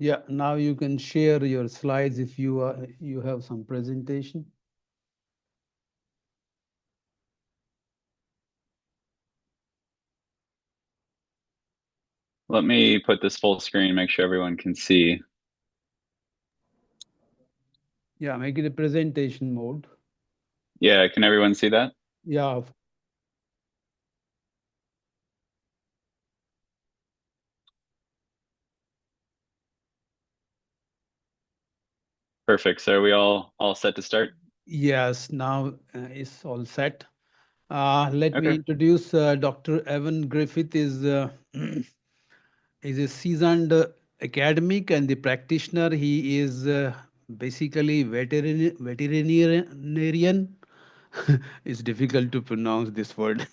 Yeah, now you can share your slides if you have some presentation. Let me put this full screen, make sure everyone can see. Yeah, make it a presentation mode. Yeah, can everyone see that? Yeah, Perfect. So are we all set to start? yes, now it's all set. Let me Okay. introduce Dr. Evan Griffith is a seasoned academic and the practitioner. He is basically veterinarian. It's difficult to pronounce this word.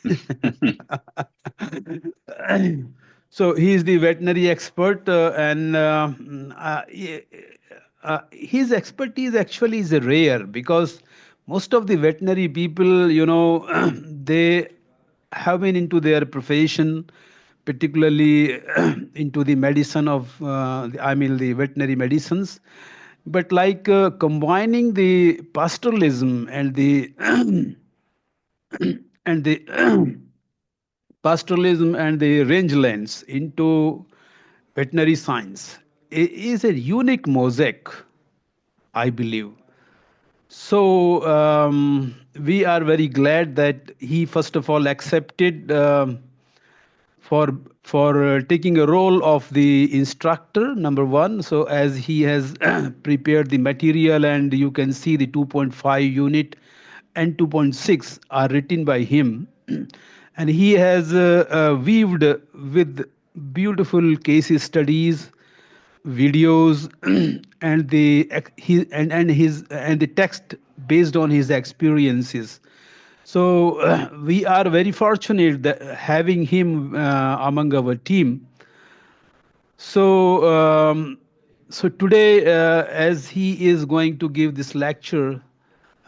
So he is the veterinary expert, and his expertise actually is rare because most of the veterinary people, they have been into their profession, particularly into the medicine of, I mean, the veterinary medicines. But like combining the pastoralism and the and the pastoralism and the rangelands into veterinary science is a unique mosaic, I believe. So we are very glad that he first of all accepted for taking a role of the instructor, number one. So as he has prepared the material, and you can see the 2.5 unit and 2.6 are written by him, and he has weaved with beautiful case studies, videos, and the text based on his experiences. So we are very fortunate that having him among our team. So so today, as he is going to give this lecture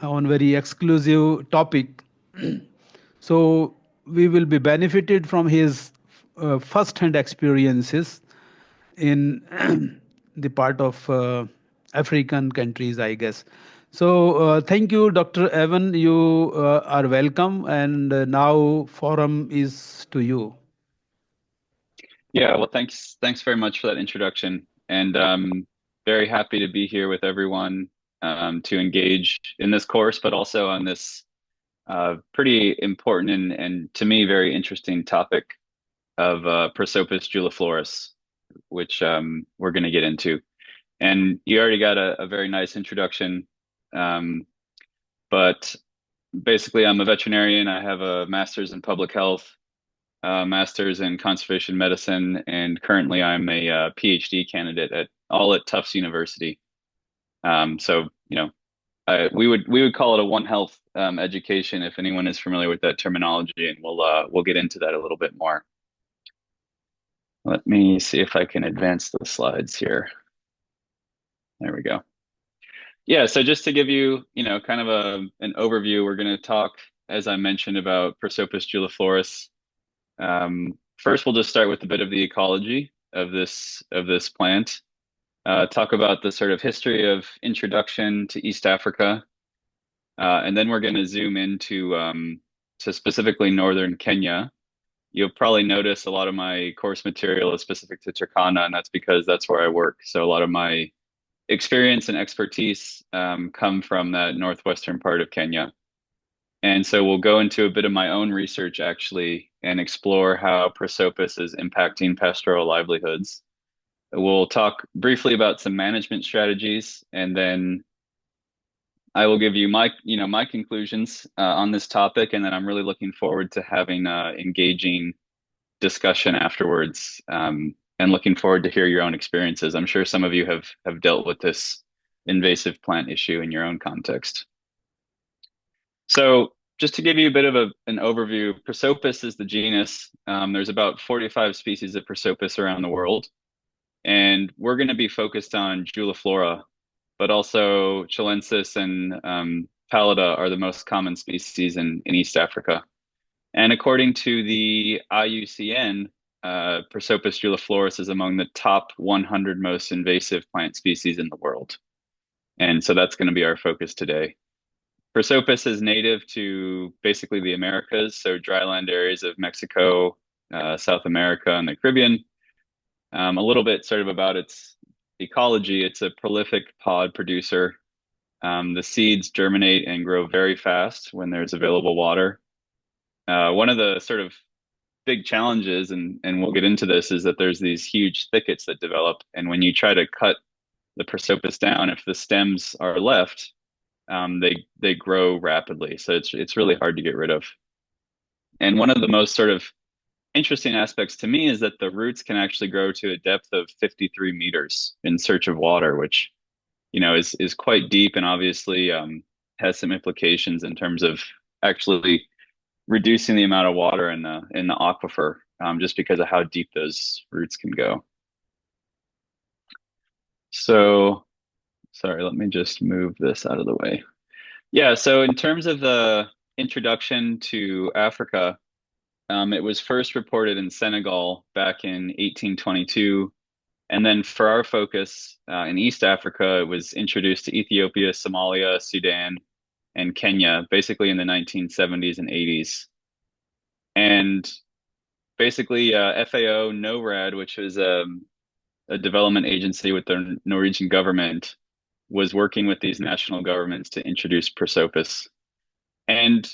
on very exclusive topic, so we will be benefited from his first-hand experiences in the part of African countries, I guess. So thank you, Dr. Evan. You are welcome, and now forum is to you. Yeah, well, thanks very much for that introduction. And very happy to be here with everyone to engage in this course, but also on this pretty important and to me very interesting topic of Prosopis julifloris, which we're going to get into. And you already got a very nice introduction. Um, but basically, I'm a veterinarian. I have a master's in public health, master's in conservation medicine, and currently I'm a PhD candidate at Tufts University. So we would call it a One Health education if anyone is familiar with that terminology, and we'll get into that a little bit more. Let me see if I can advance the slides here. There we go. Yeah, so just to give you, kind of an overview, we're going to talk, as I mentioned, about Prosopis julifloris. First, we'll just start with a bit of the ecology of this plant. Talk about the sort of history of introduction to East Africa, and then we're going to zoom into to specifically northern Kenya. You'll probably notice a lot of my course material is specific to Turkana, and that's because that's where I work. So a lot of my experience and expertise come from that northwestern part of Kenya. And so we'll go into a bit of my own research actually and explore how Prosopis is impacting pastoral livelihoods. We'll talk briefly about some management strategies, and then I will give you my conclusions on this topic, and then I'm really looking forward to having engaging discussion afterwards, and looking forward to hear your own experiences. I'm sure some of you have dealt with this invasive plant issue in your own context. So just to give you a bit of an overview, Prosopis is the genus. There's about 45 species of Prosopis around the world, and we're going to be focused on Juliflora, but also Chilensis and Pallida are the most common species in East Africa. And according to the IUCN, Prosopis julifloris is among the top 100 most invasive plant species in the world. And so that's going to be our focus today. Prosopis is native to basically the Americas, so dryland areas of Mexico, South America, and the Caribbean. A little bit sort of about its ecology. It's a prolific pod producer. The seeds germinate and grow very fast when there's available water. One of the sort of big challenges, and we'll get into this, is that there's these huge thickets that develop, and when you try to cut the Prosopis down, if the stems are left, they grow rapidly. So it's really hard to get rid of. And one of the most sort of interesting aspects to me is that the roots can actually grow to a depth of 53 meters in search of water, which is quite deep, and obviously has some implications in terms of actually reducing the amount of water in the aquifer, just because of how deep those roots can go. So, sorry, let me just move this out of the way. Yeah, so in terms of the introduction to Africa, it was first reported in Senegal back in 1822. And then for our focus in East Africa, it was introduced to Ethiopia, Somalia, Sudan, and Kenya, basically in the 1970s and 80s. And basically, FAO NORAD, which was a development agency with the Norwegian government, was working with these national governments to introduce Prosopis. And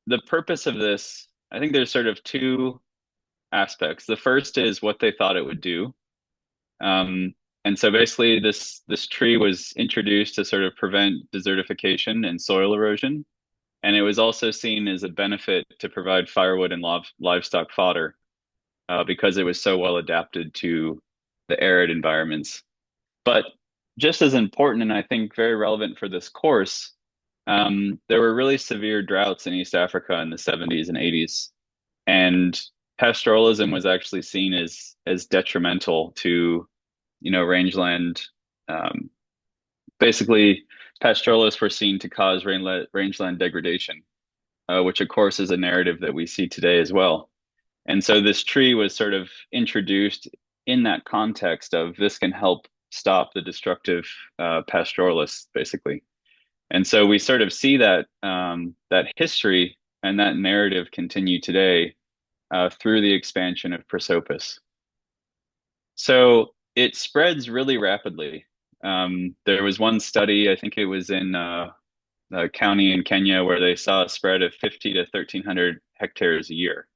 the purpose of this, I think there's sort of two aspects. The first is what they thought it would do. And so basically this tree was introduced to sort of prevent desertification and soil erosion. And it was also seen as a benefit to provide firewood and livestock fodder because it was so well adapted to the arid environments. But just as important, and I think very relevant for this course, there were really severe droughts in East Africa in the 70s and 80s. And pastoralism was actually seen as detrimental to, rangeland. Basically, pastoralists were seen to cause rangeland degradation, which of course is a narrative that we see today as well. And so this tree was sort of introduced in that context of this can help stop the destructive pastoralists, basically. And so we sort of see that that history and that narrative continue today through the expansion of Prosopis. So it spreads really rapidly. There was one study, I think it was in a county in Kenya, where they saw a spread of 50 to 1,300 hectares a year.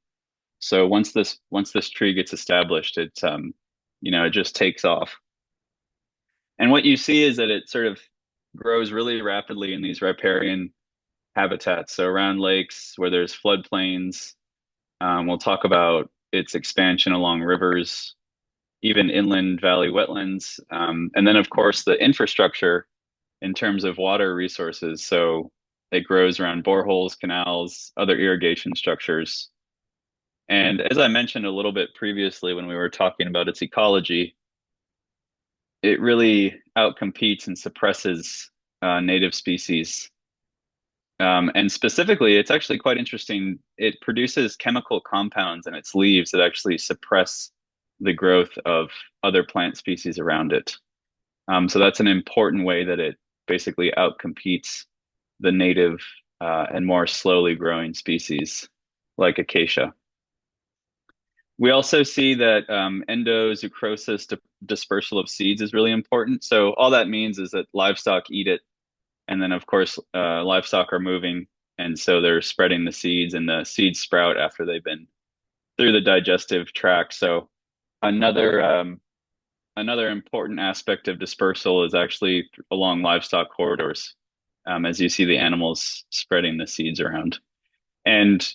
So once this tree gets established, it just takes off. And what you see is that it sort of grows really rapidly in these riparian habitats. So around lakes where there's floodplains, we'll talk about its expansion along rivers, even inland valley wetlands. And then, of course, the infrastructure in terms of water resources. So it grows around boreholes, canals, other irrigation structures. And as I mentioned a little bit previously when we were talking about its ecology, it really outcompetes and suppresses native species. And specifically, it's actually quite interesting. It produces chemical compounds in its leaves that actually suppress the growth of other plant species around it. So that's an important way that it basically outcompetes the native and more slowly growing species like acacia. We also see that endozucrosis dispersal of seeds is really important. So all that means is that livestock eat it. And then, of course, livestock are moving. And so they're spreading the seeds, and the seeds sprout after they've been through the digestive tract. So another important aspect of dispersal is actually along livestock corridors, as you see the animals spreading the seeds around. And,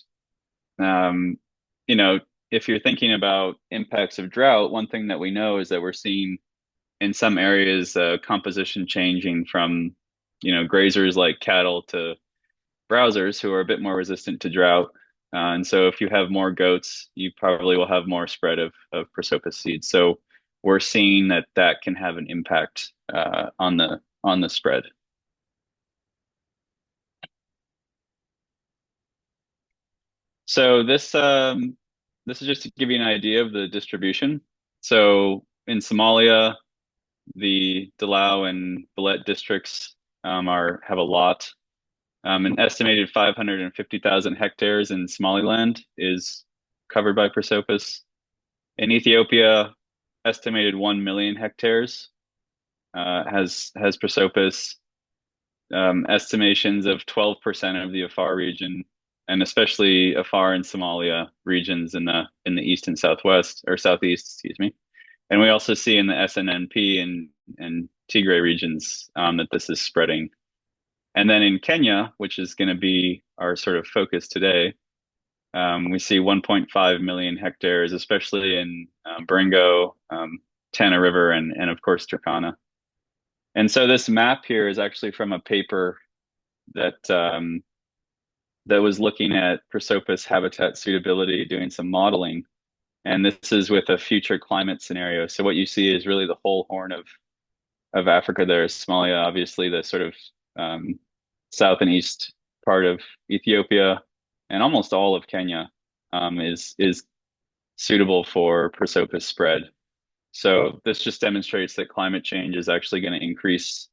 if you're thinking about impacts of drought, one thing that we know is that we're seeing in some areas composition changing from, grazers like cattle to browsers who are a bit more resistant to drought. And so if you have more goats, you probably will have more spread of Prosopis seeds. So we're seeing that can have an impact on the spread. So this this is just to give you an idea of the distribution. So in Somalia, the Dalau and Ballet districts have a lot. An estimated 550,000 hectares in Somaliland is covered by Prosopis. In Ethiopia, estimated 1 million hectares has Prosopis. Estimations of 12% of the Afar region, and especially Afar and Somalia regions in the east and southwest or southeast, excuse me. And we also see in the SNNP and Tigray regions that this is spreading. And then in Kenya, which is going to be our sort of focus today, we see 1.5 million hectares, especially in Baringo, Tana River, and of course Turkana. And so this map here is actually from a paper that that was looking at Prosopis habitat suitability, doing some modeling. And this is with a future climate scenario. So what you see is really the whole horn of Africa there. Somalia, obviously, the sort of south and east part of Ethiopia, and almost all of Kenya is suitable for Prosopis spread. So this just demonstrates that climate change is actually going to increase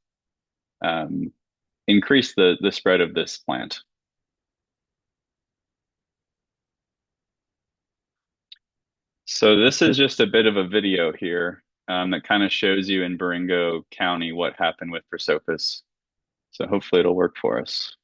the spread of this plant. So this is just a bit of a video here that kind of shows you in Baringo County what happened with Prosopis. So hopefully it'll work for us.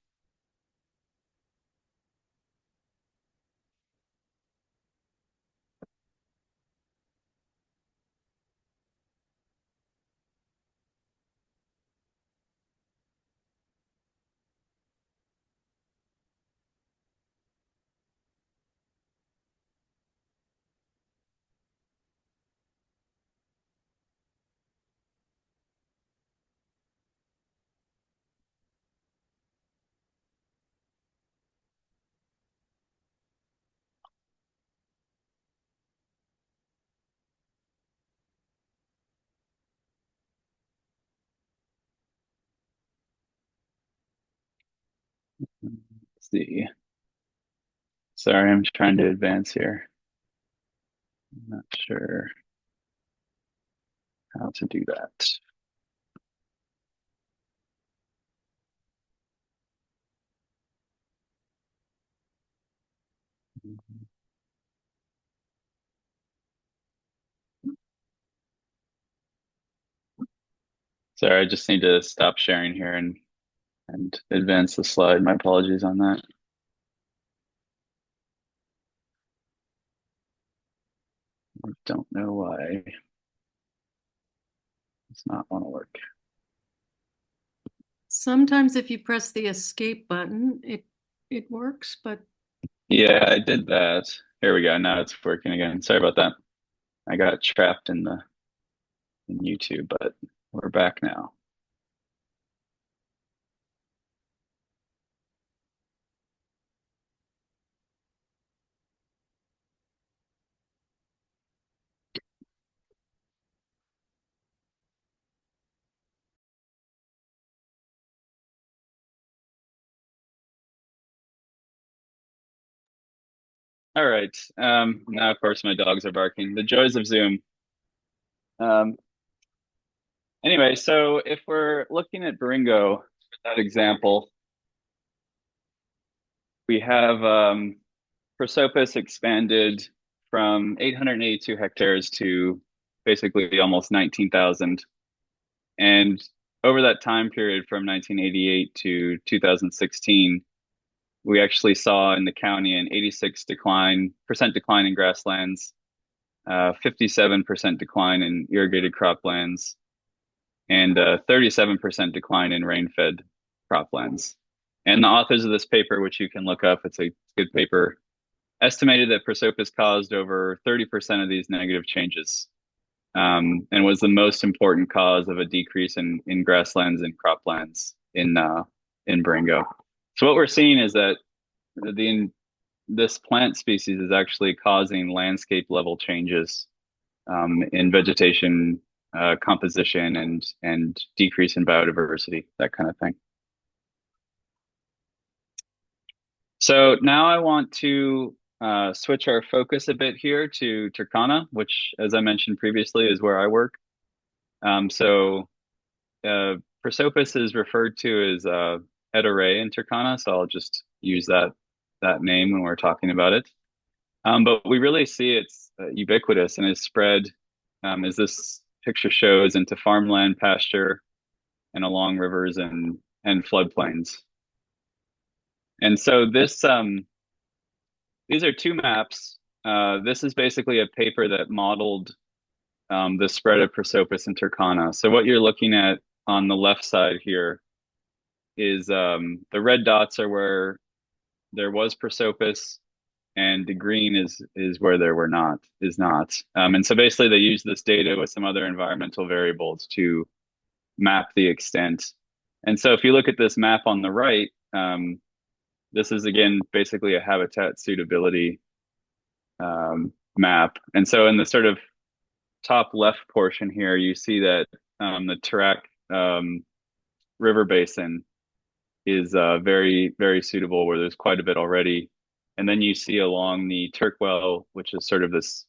Let's see. Sorry, I'm trying to advance here. I'm not sure how to do that. Sorry, I just need to stop sharing here and advance the slide. My apologies on that. I don't know why it's not want to work. Sometimes if you press the escape button, it works, but Yeah, I did that. Here we go. Now it's working again. Sorry about that. I got trapped in YouTube, but we're back now. All right. Now, of course, my dogs are barking. The joys of Zoom. Anyway, so if we're looking at Baringo, for that example, we have Prosopis expanded from 882 hectares to basically almost 19,000. And over that time period from 1988 to 2016, we actually saw in the county an 86% decline in grasslands, 57% decline in irrigated croplands, and 37% decline in rain-fed croplands. And the authors of this paper, which you can look up, it's a good paper, estimated that Prosopis caused over 30% of these negative changes, and was the most important cause of a decrease in grasslands and croplands in Baringo. So what we're seeing is that this plant species is actually causing landscape level changes in vegetation composition and decrease in biodiversity, that kind of thing. So now I want to switch our focus a bit here to Turkana, which, as I mentioned previously, is where I work. So Prosopis is referred to as Edaray in Turkana, so I'll just use that name when we're talking about it. But we really see it's ubiquitous and is spread, as this picture shows, into farmland, pasture, and along rivers and floodplains. And so this these are two maps. This is basically a paper that modeled the spread of Prosopis in Turkana. So what you're looking at on the left side here is the red dots are where there was Prosopis, and the green is where there is not. And so basically they use this data with some other environmental variables to map the extent. And so if you look at this map on the right, this is again basically a habitat suitability map. And so in the sort of top left portion here, you see that the Tarak river basin is very, very suitable, where there's quite a bit already. And then you see along the Turkwell, which is sort of this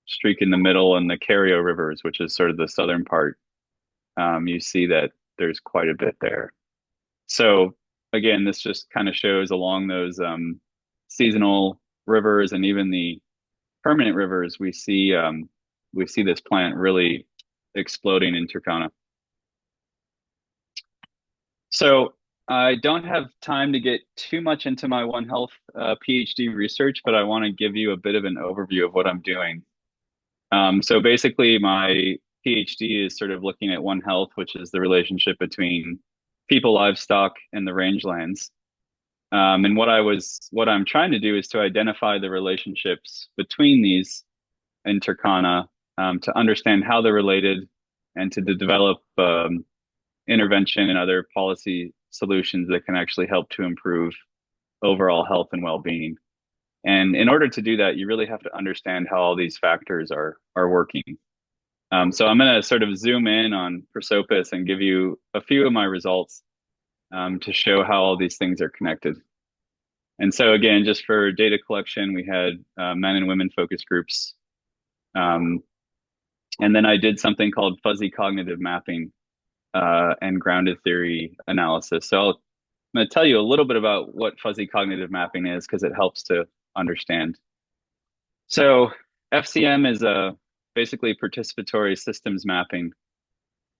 streak in the middle, and the Cario rivers, which is sort of the southern part, you see that there's quite a bit there. So again, this just kind of shows along those seasonal rivers and even the permanent rivers, we see this plant really exploding in Turkana. So I don't have time to get too much into my One Health PhD research, but I want to give you a bit of an overview of what I'm doing. So basically, my PhD is sort of looking at One Health, which is the relationship between people, livestock, and the rangelands. And what I'm trying to do is to identify the relationships between these in Turkana, to understand how they're related, and to develop intervention and other policy solutions that can actually help to improve overall health and well-being. And in order to do that, you really have to understand how all these factors are working. So I'm going to sort of zoom in on Prosopis and give you a few of my results to show how all these things are connected. And so again, just for data collection, we had men and women focus groups. And then I did something called fuzzy cognitive mapping and grounded theory analysis. So I'm going to tell you a little bit about what fuzzy cognitive mapping is, because it helps to understand. So FCM is basically participatory systems mapping,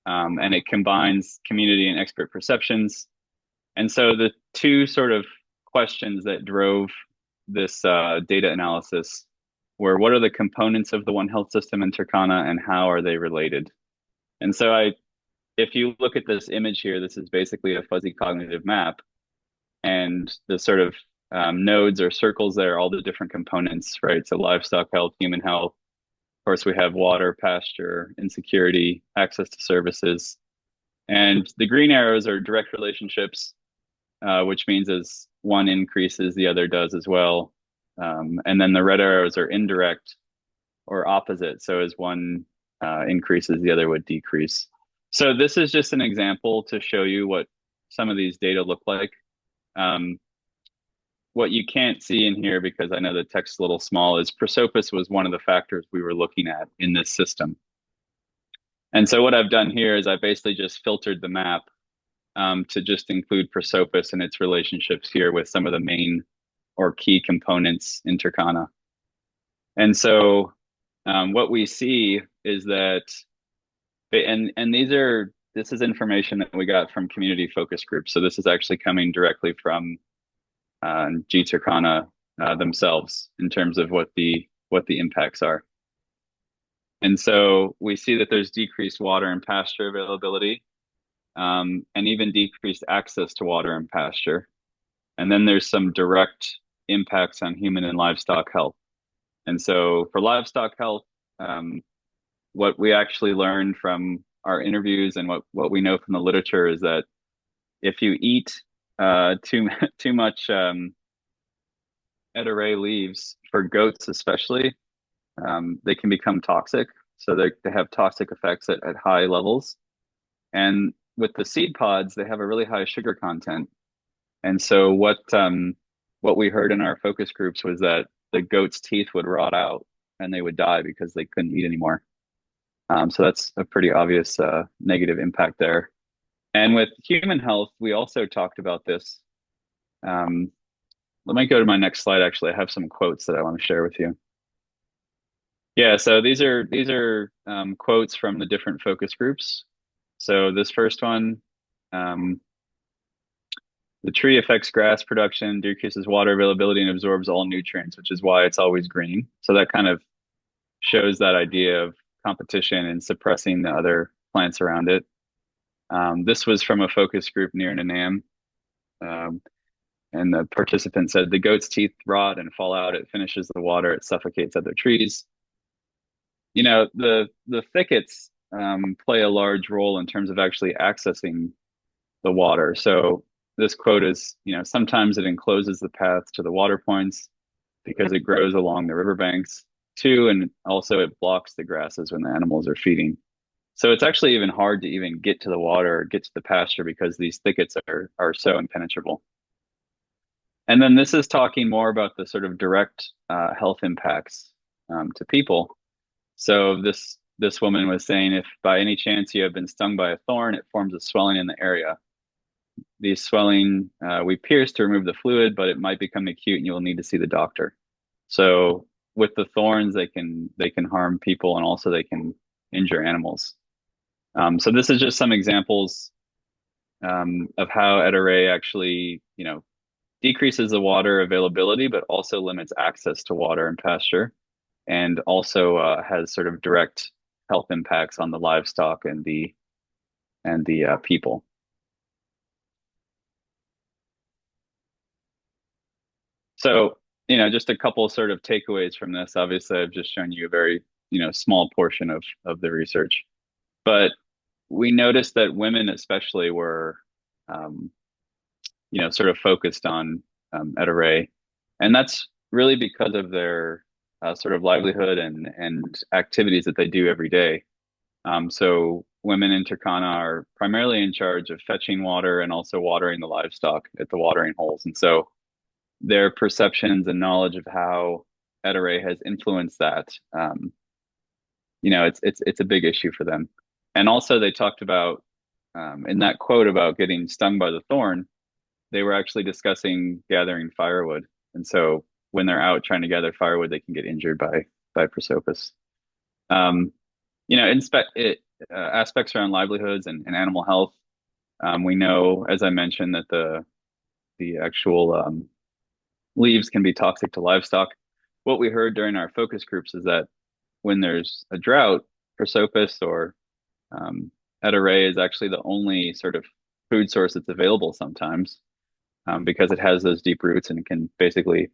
and it combines community and expert perceptions. And so the two sort of questions that drove this data analysis were, what are the components of the One Health system in Turkana, and how are they related? And so if you look at this image here, this is basically a fuzzy cognitive map, and the sort of nodes or circles there, all the different components, right? So livestock health, human health. Of course, we have water, pasture, insecurity, access to services. And the green arrows are direct relationships, which means as one increases, the other does as well. And then the red arrows are indirect or opposite. So as one increases, the other would decrease. So this is just an example to show you what some of these data look like. What you can't see in here, because I know the text's a little small, is Prosopis was one of the factors we were looking at in this system. And so what I've done here is I basically just filtered the map to just include Prosopis and its relationships here with some of the main or key components in Turkana. And so what we see is that, this is information that we got from community focus groups. So this is actually coming directly from G Turkana themselves in terms of what the impacts are. And so we see that there's decreased water and pasture availability, and even decreased access to water and pasture. And then there's some direct impacts on human and livestock health. And so for livestock health, what we actually learned from our interviews and what we know from the literature is that if you eat too much Edaray leaves, for goats especially, they can become toxic. So they have toxic effects at high levels. And with the seed pods, they have a really high sugar content. And so what we heard in our focus groups was that the goat's teeth would rot out and they would die because they couldn't eat anymore. So that's a pretty obvious negative impact there. And with human health, we also talked about this. Let me go to my next slide. Actually, I have some quotes that I want to share with you. Yeah, so these are quotes from the different focus groups. So this first one, the tree affects grass production, decreases water availability, and absorbs all nutrients, which is why it's always green. So that kind of shows that idea of competition and suppressing the other plants around it. This was from a focus group near Nanam. And the participant said, the goat's teeth rot and fall out. It finishes the water. It suffocates other trees. You know, the thickets play a large role in terms of actually accessing the water. So this quote is, you know, sometimes it encloses the paths to the water points because it grows along the riverbanks too, and also it blocks the grasses when the animals are feeding. So it's actually even hard to even get to the water or get to the pasture because these thickets are so impenetrable. And then this is talking more about the sort of direct health impacts to people. So this woman was saying, if by any chance you have been stung by a thorn, it forms a swelling in the area. These swelling, we pierce to remove the fluid, but it might become acute and you will need to see the doctor. So with the thorns, they can harm people and also they can injure animals. So this is just some examples of how EDARA actually, you know, decreases the water availability, but also limits access to water and pasture, and also has sort of direct health impacts on the livestock and the people. So, you know, just a couple sort of takeaways from this. Obviously, I've just shown you a very, you know, small portion of the research, but we noticed that women especially were, you know, sort of focused on EDARA, and that's really because of their sort of livelihood and activities that they do every day. So women in Turkana are primarily in charge of fetching water and also watering the livestock at the watering holes. And so their perceptions and knowledge of how EDARA has influenced that, you know, it's a big issue for them. And also they talked about, in that quote about getting stung by the thorn, they were actually discussing gathering firewood. And so when they're out trying to gather firewood, they can get injured by Prosopis. You know, aspects around livelihoods and animal health. We know, as I mentioned, that the actual leaves can be toxic to livestock. What we heard during our focus groups is that when there's a drought, Prosopis or EDARA is actually the only sort of food source that's available sometimes, because it has those deep roots and it can basically,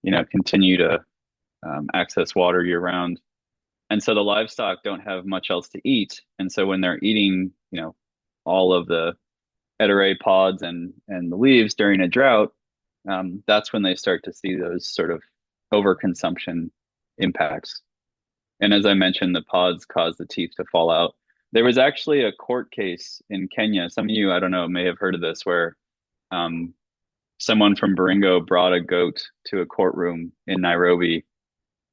you know, continue to access water year round. And so the livestock don't have much else to eat. And so when they're eating, you know, all of the EDARA pods and the leaves during a drought, that's when they start to see those sort of overconsumption impacts. And as I mentioned, the pods cause the teeth to fall out. There was actually a court case in Kenya. Some of you, I don't know, may have heard of this, where someone from Baringo brought a goat to a courtroom in Nairobi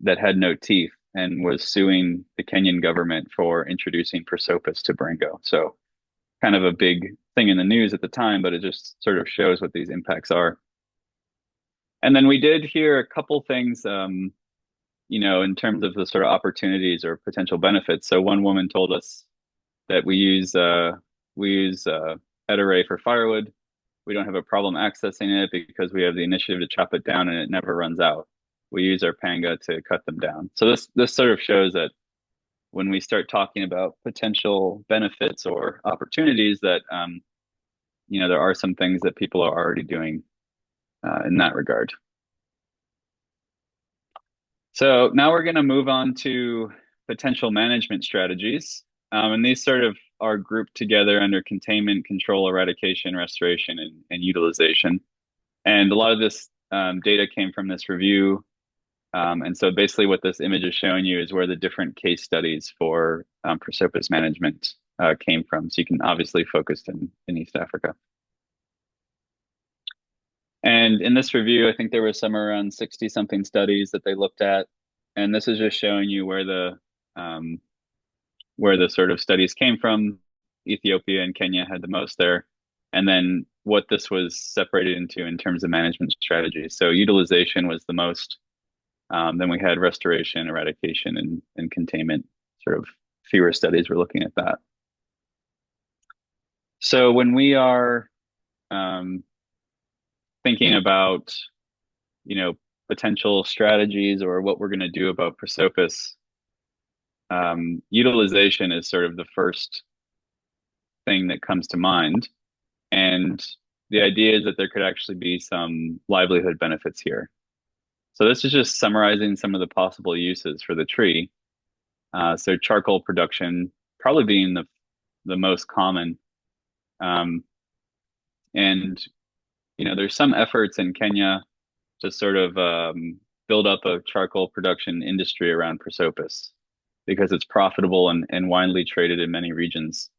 that had no teeth and was suing the Kenyan government for introducing Prosopis to Baringo. So kind of a big thing in the news at the time, but it just sort of shows what these impacts are. And then we did hear a couple things, you know, in terms of the sort of opportunities or potential benefits. So one woman told us that we use EDARA for firewood. We don't have a problem accessing it because we have the initiative to chop it down and it never runs out. We use our panga to cut them down. So this sort of shows that when we start talking about potential benefits or opportunities, that you know, there are some things that people are already doing in that regard. So now we're going to move on to potential management strategies. And these sort of are grouped together under containment, control, eradication, restoration, and utilization. And a lot of this data came from this review. And so basically what this image is showing you is where the different case studies for Prosopis management came from. So you can obviously focus in East Africa. And in this review, I think there was somewhere around 60 something studies that they looked at. And this is just showing you where the sort of studies came from. Ethiopia and Kenya had the most there. And then what this was separated into in terms of management strategies. So utilization was the most. Then we had restoration, eradication, and containment. Sort of fewer studies were looking at that. So when we are thinking about, potential strategies or what we're going to do about Prosopis, utilization is sort of the first thing that comes to mind. And the idea is that there could actually be some livelihood benefits here. So this is just summarizing some of the possible uses for the tree. So charcoal production probably being the most common. And, there's some efforts in Kenya to sort of build up a charcoal production industry around Prosopis because it's profitable and widely traded in many regions.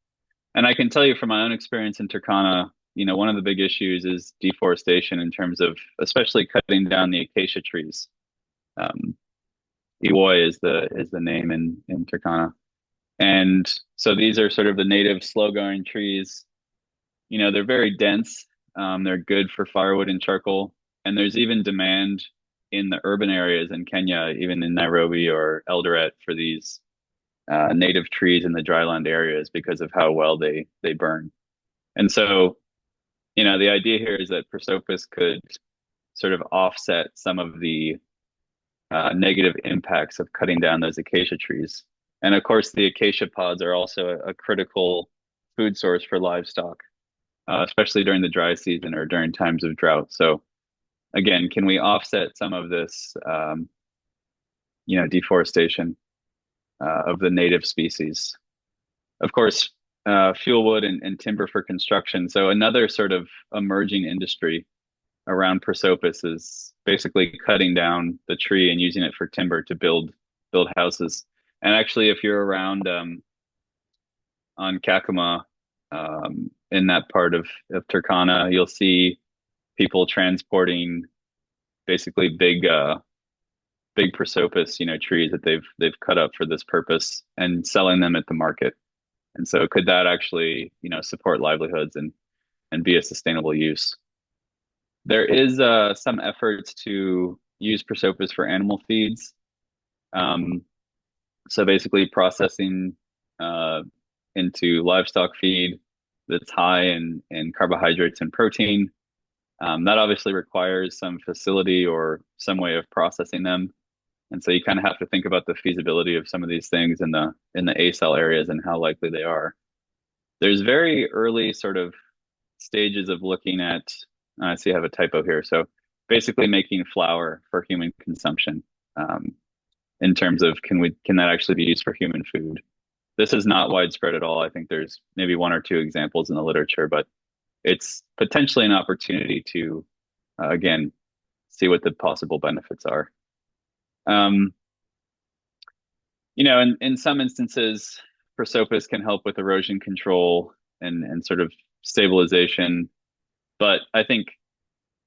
And I can tell you from my own experience in Turkana, one of the big issues is deforestation in terms of especially cutting down the acacia trees. Iwoi is the name in Turkana. And so these are sort of the native slow-going trees. They're very dense. They're good for firewood and charcoal. And there's even demand in the urban areas in Kenya, even in Nairobi or Eldoret, for these native trees in the dryland areas because of how well they burn. And so, the idea here is that Prosopis could sort of offset some of the negative impacts of cutting down those acacia trees. And of course, the acacia pods are also a critical food source for livestock, especially during the dry season or during times of drought. So again, can we offset some of this, deforestation of the native species? Of course, fuel wood and timber for construction. So another sort of emerging industry around Prosopis is basically cutting down the tree and using it for timber to build houses. And actually, if you're around on Kakuma, in that part of Turkana, you'll see people transporting basically big Prosopis, trees that they've cut up for this purpose and selling them at the market. And so could that actually, support livelihoods and be a sustainable use? There is some efforts to use Prosopis for animal feeds. So basically processing into livestock feed that's high in carbohydrates and protein. That obviously requires some facility or some way of processing them. And so you kind of have to think about the feasibility of some of these things in the A-cell areas and how likely they are. There's very early sort of stages of looking at, I see I have a typo here. So basically making flour for human consumption, in terms of can that actually be used for human food? This is not widespread at all. I think there's maybe one or two examples in the literature, but it's potentially an opportunity to, again, see what the possible benefits are. In some instances, Prosopis can help with erosion control and sort of stabilization. But I think,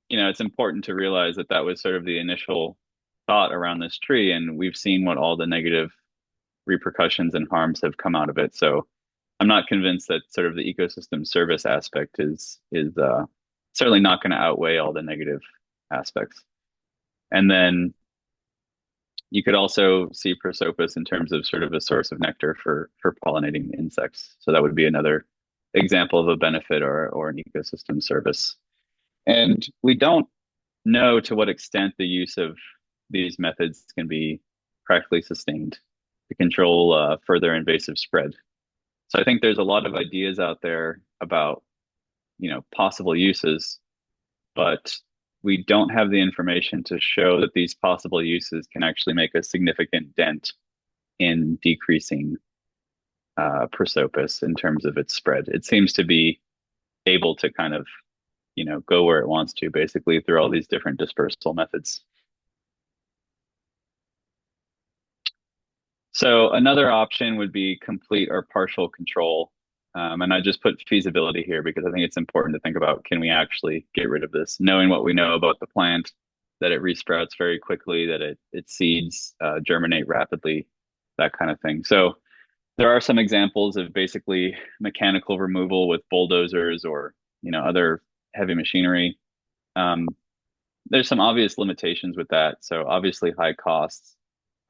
it's important to realize that was sort of the initial thought around this tree. And we've seen what all the negative repercussions and harms have come out of it. So I'm not convinced that sort of the ecosystem service aspect is certainly not going to outweigh all the negative aspects. And then you could also see Prosopis in terms of sort of a source of nectar for pollinating insects. So that would be another example of a benefit or an ecosystem service. And we don't know to what extent the use of these methods can be practically sustained to control further invasive spread. So I think there's a lot of ideas out there about, possible uses, but we don't have the information to show that these possible uses can actually make a significant dent in decreasing Prosopis in terms of its spread. It seems to be able to kind of, go where it wants to, basically through all these different dispersal methods. So another option would be complete or partial control. And I just put feasibility here because I think it's important to think about, can we actually get rid of this? Knowing what we know about the plant, that it resprouts very quickly, that its seeds germinate rapidly, that kind of thing. So there are some examples of basically mechanical removal with bulldozers or other heavy machinery. There's some obvious limitations with that. So obviously high costs.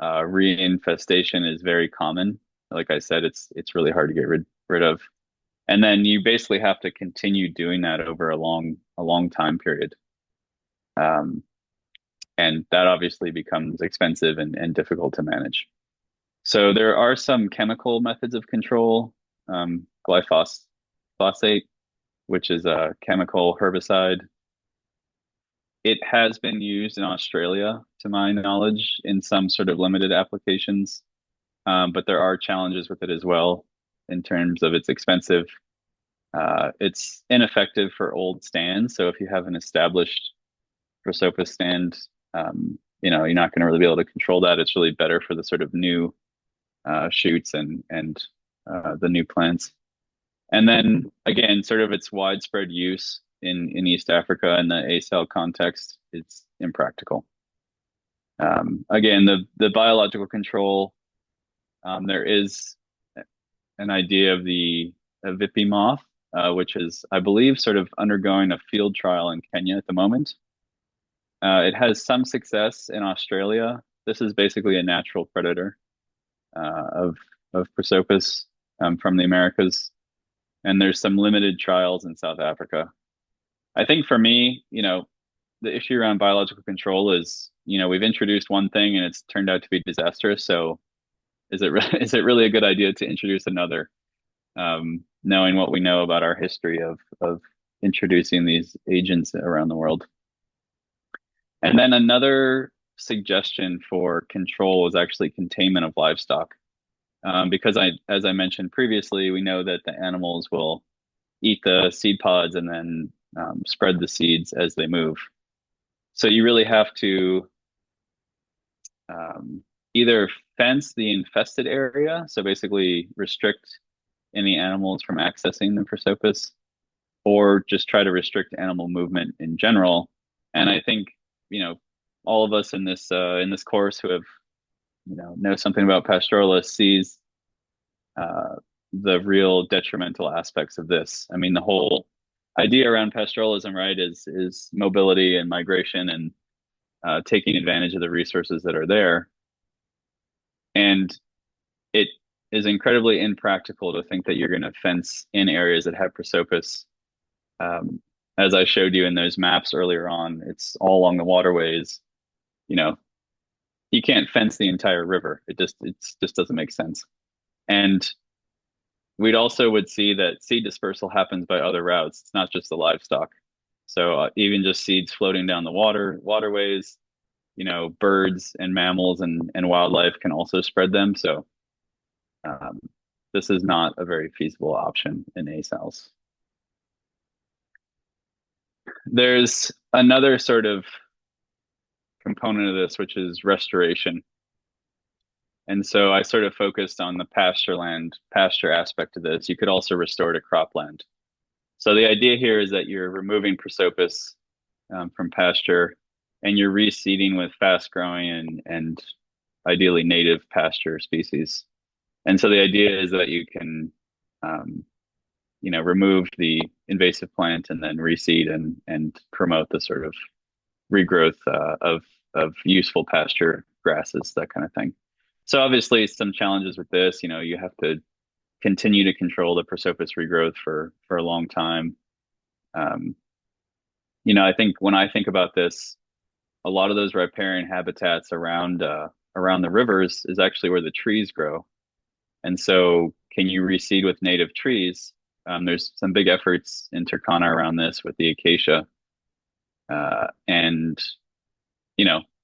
Reinfestation is very common. Like I said, it's really hard to get rid of. And then you basically have to continue doing that over a long time period. And that obviously becomes expensive and difficult to manage. So there are some chemical methods of control. Glyphosate, which is a chemical herbicide. It has been used in Australia, to my knowledge, in some sort of limited applications. But there are challenges with it as well in terms of it's expensive. It's ineffective for old stands. So if you have an established Prosopis stand, you're not going to really be able to control that. It's really better for the sort of new shoots and the new plants. And then again, sort of its widespread use in East Africa in the ASAL context, it's impractical. Again, the biological control, there is an idea of the Vipi moth, which is, I believe, sort of undergoing a field trial in Kenya at the moment. It has some success in Australia. This is basically a natural predator of Prosopis from the Americas. And there's some limited trials in South Africa. I think for me, the issue around biological control is, we've introduced one thing and it's turned out to be disastrous. So is it really a good idea to introduce another? Knowing what we know about our history of introducing these agents around the world. And then another suggestion for control is actually containment of livestock. Because as I mentioned previously, we know that the animals will eat the seed pods and then spread the seeds as they move. So you really have to either fence the infested area, so basically restrict any animals from accessing the Prosopis, or just try to restrict animal movement in general. And I think, all of us in this course who have know something about pastoralists sees the real detrimental aspects of this. I mean, the whole idea around pastoralism, right, is mobility and migration and taking advantage of the resources that are there. And it is incredibly impractical to think that you're going to fence in areas that have Prosopis. As I showed you in those maps earlier on, it's all along the waterways. You can't fence the entire river. It just doesn't make sense. And we'd also would see that seed dispersal happens by other routes. It's not just the livestock. So even just seeds floating down the waterways, birds and mammals and wildlife can also spread them. So this is not a very feasible option in ASALs. There's another sort of component of this, which is restoration. And so I sort of focused on the pasture aspect of this. You could also restore to cropland. So the idea here is that you're removing Prosopis from pasture and you're reseeding with fast growing and ideally native pasture species. And so the idea is that you can, remove the invasive plant and then reseed and promote the sort of regrowth of useful pasture grasses, that kind of thing. So obviously some challenges with this, you have to continue to control the Prosopis regrowth for a long time. I think when I think about this, a lot of those riparian habitats around the rivers is actually where the trees grow. And so can you reseed with native trees? There's some big efforts in Turkana around this with the acacia. And,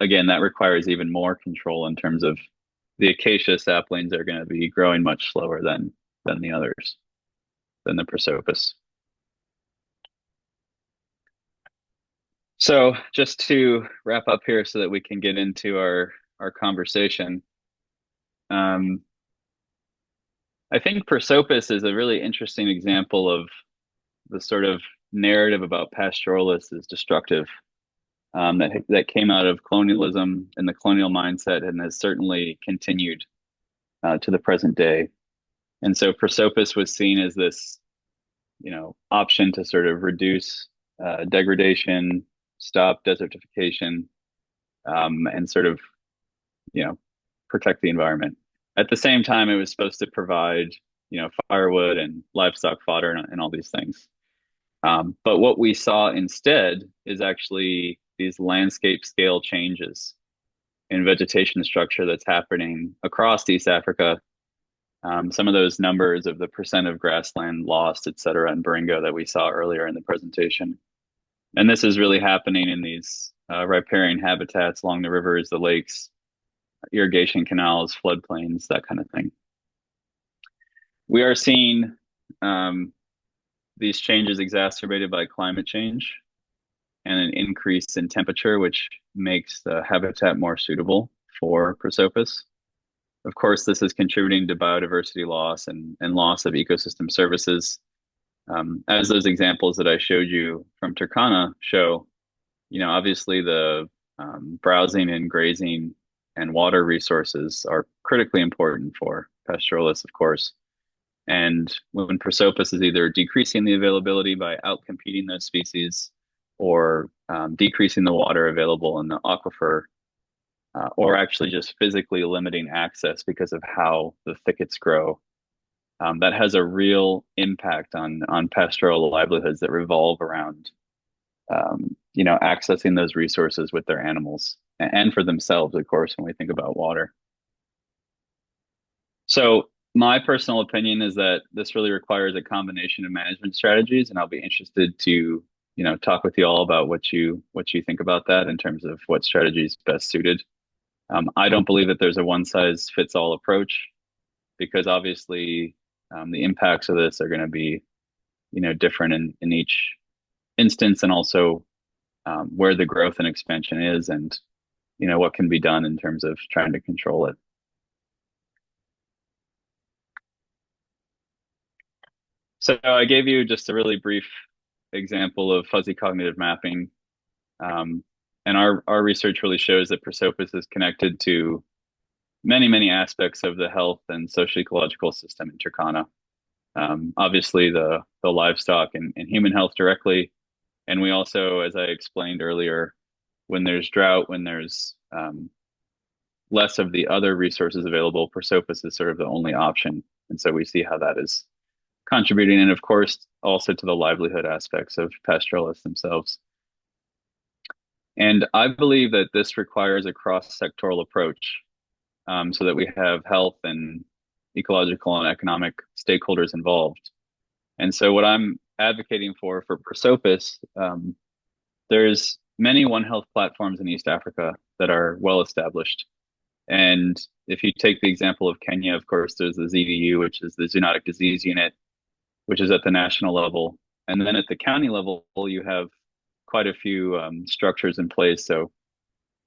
again, that requires even more control in terms of the acacia saplings are going to be growing much slower than the others, than the Prosopis. So just to wrap up here so that we can get into our conversation. I think Prosopis is a really interesting example of the sort of narrative about pastoralists as destructive, that came out of colonialism and the colonial mindset, and has certainly continued to the present day. And so Prosopis was seen as this, option to sort of reduce degradation, stop desertification, and sort of, protect the environment. At the same time, it was supposed to provide, firewood and livestock fodder and all these things. But what we saw instead is actually these landscape scale changes in vegetation structure that's happening across East Africa. Some of those numbers of the percent of grassland lost, et cetera, in Baringo that we saw earlier in the presentation. And this is really happening in these riparian habitats along the rivers, the lakes, irrigation canals, floodplains, that kind of thing. We are seeing these changes exacerbated by climate change and an increase in temperature, which makes the habitat more suitable for Prosopis. Of course, this is contributing to biodiversity loss and loss of ecosystem services. As those examples that I showed you from Turkana show, obviously the browsing and grazing and water resources are critically important for pastoralists, of course. And when Prosopis is either decreasing the availability by outcompeting those species, or decreasing the water available in the aquifer, or actually just physically limiting access because of how the thickets grow, that has a real impact on pastoral livelihoods that revolve around, accessing those resources with their animals and for themselves, of course, when we think about water. So my personal opinion is that this really requires a combination of management strategies, and I'll be interested to, talk with you all about what you think about that in terms of what strategy is best suited. I don't believe that there's a one size fits all approach, because obviously the impacts of this are going to be, different in each instance, and also where the growth and expansion is, and what can be done in terms of trying to control it. So I gave you just a really brief example of fuzzy cognitive mapping. And our research really shows that Prosopis is connected to many, many aspects of the health and socio-ecological system in Turkana. Obviously, the livestock and human health directly. And we also, as I explained earlier, when there's drought, when there's less of the other resources available, Prosopis is sort of the only option. And so we see how that is contributing, and of course, also to the livelihood aspects of pastoralists themselves. And I believe that this requires a cross-sectoral approach, so that we have health and ecological and economic stakeholders involved. And so what I'm advocating for Prosopis, there's many One Health platforms in East Africa that are well established. And if you take the example of Kenya, of course, there's the ZDU, which is the Zoonotic Disease Unit, which is at the national level. And then at the county level, you have quite a few structures in place. So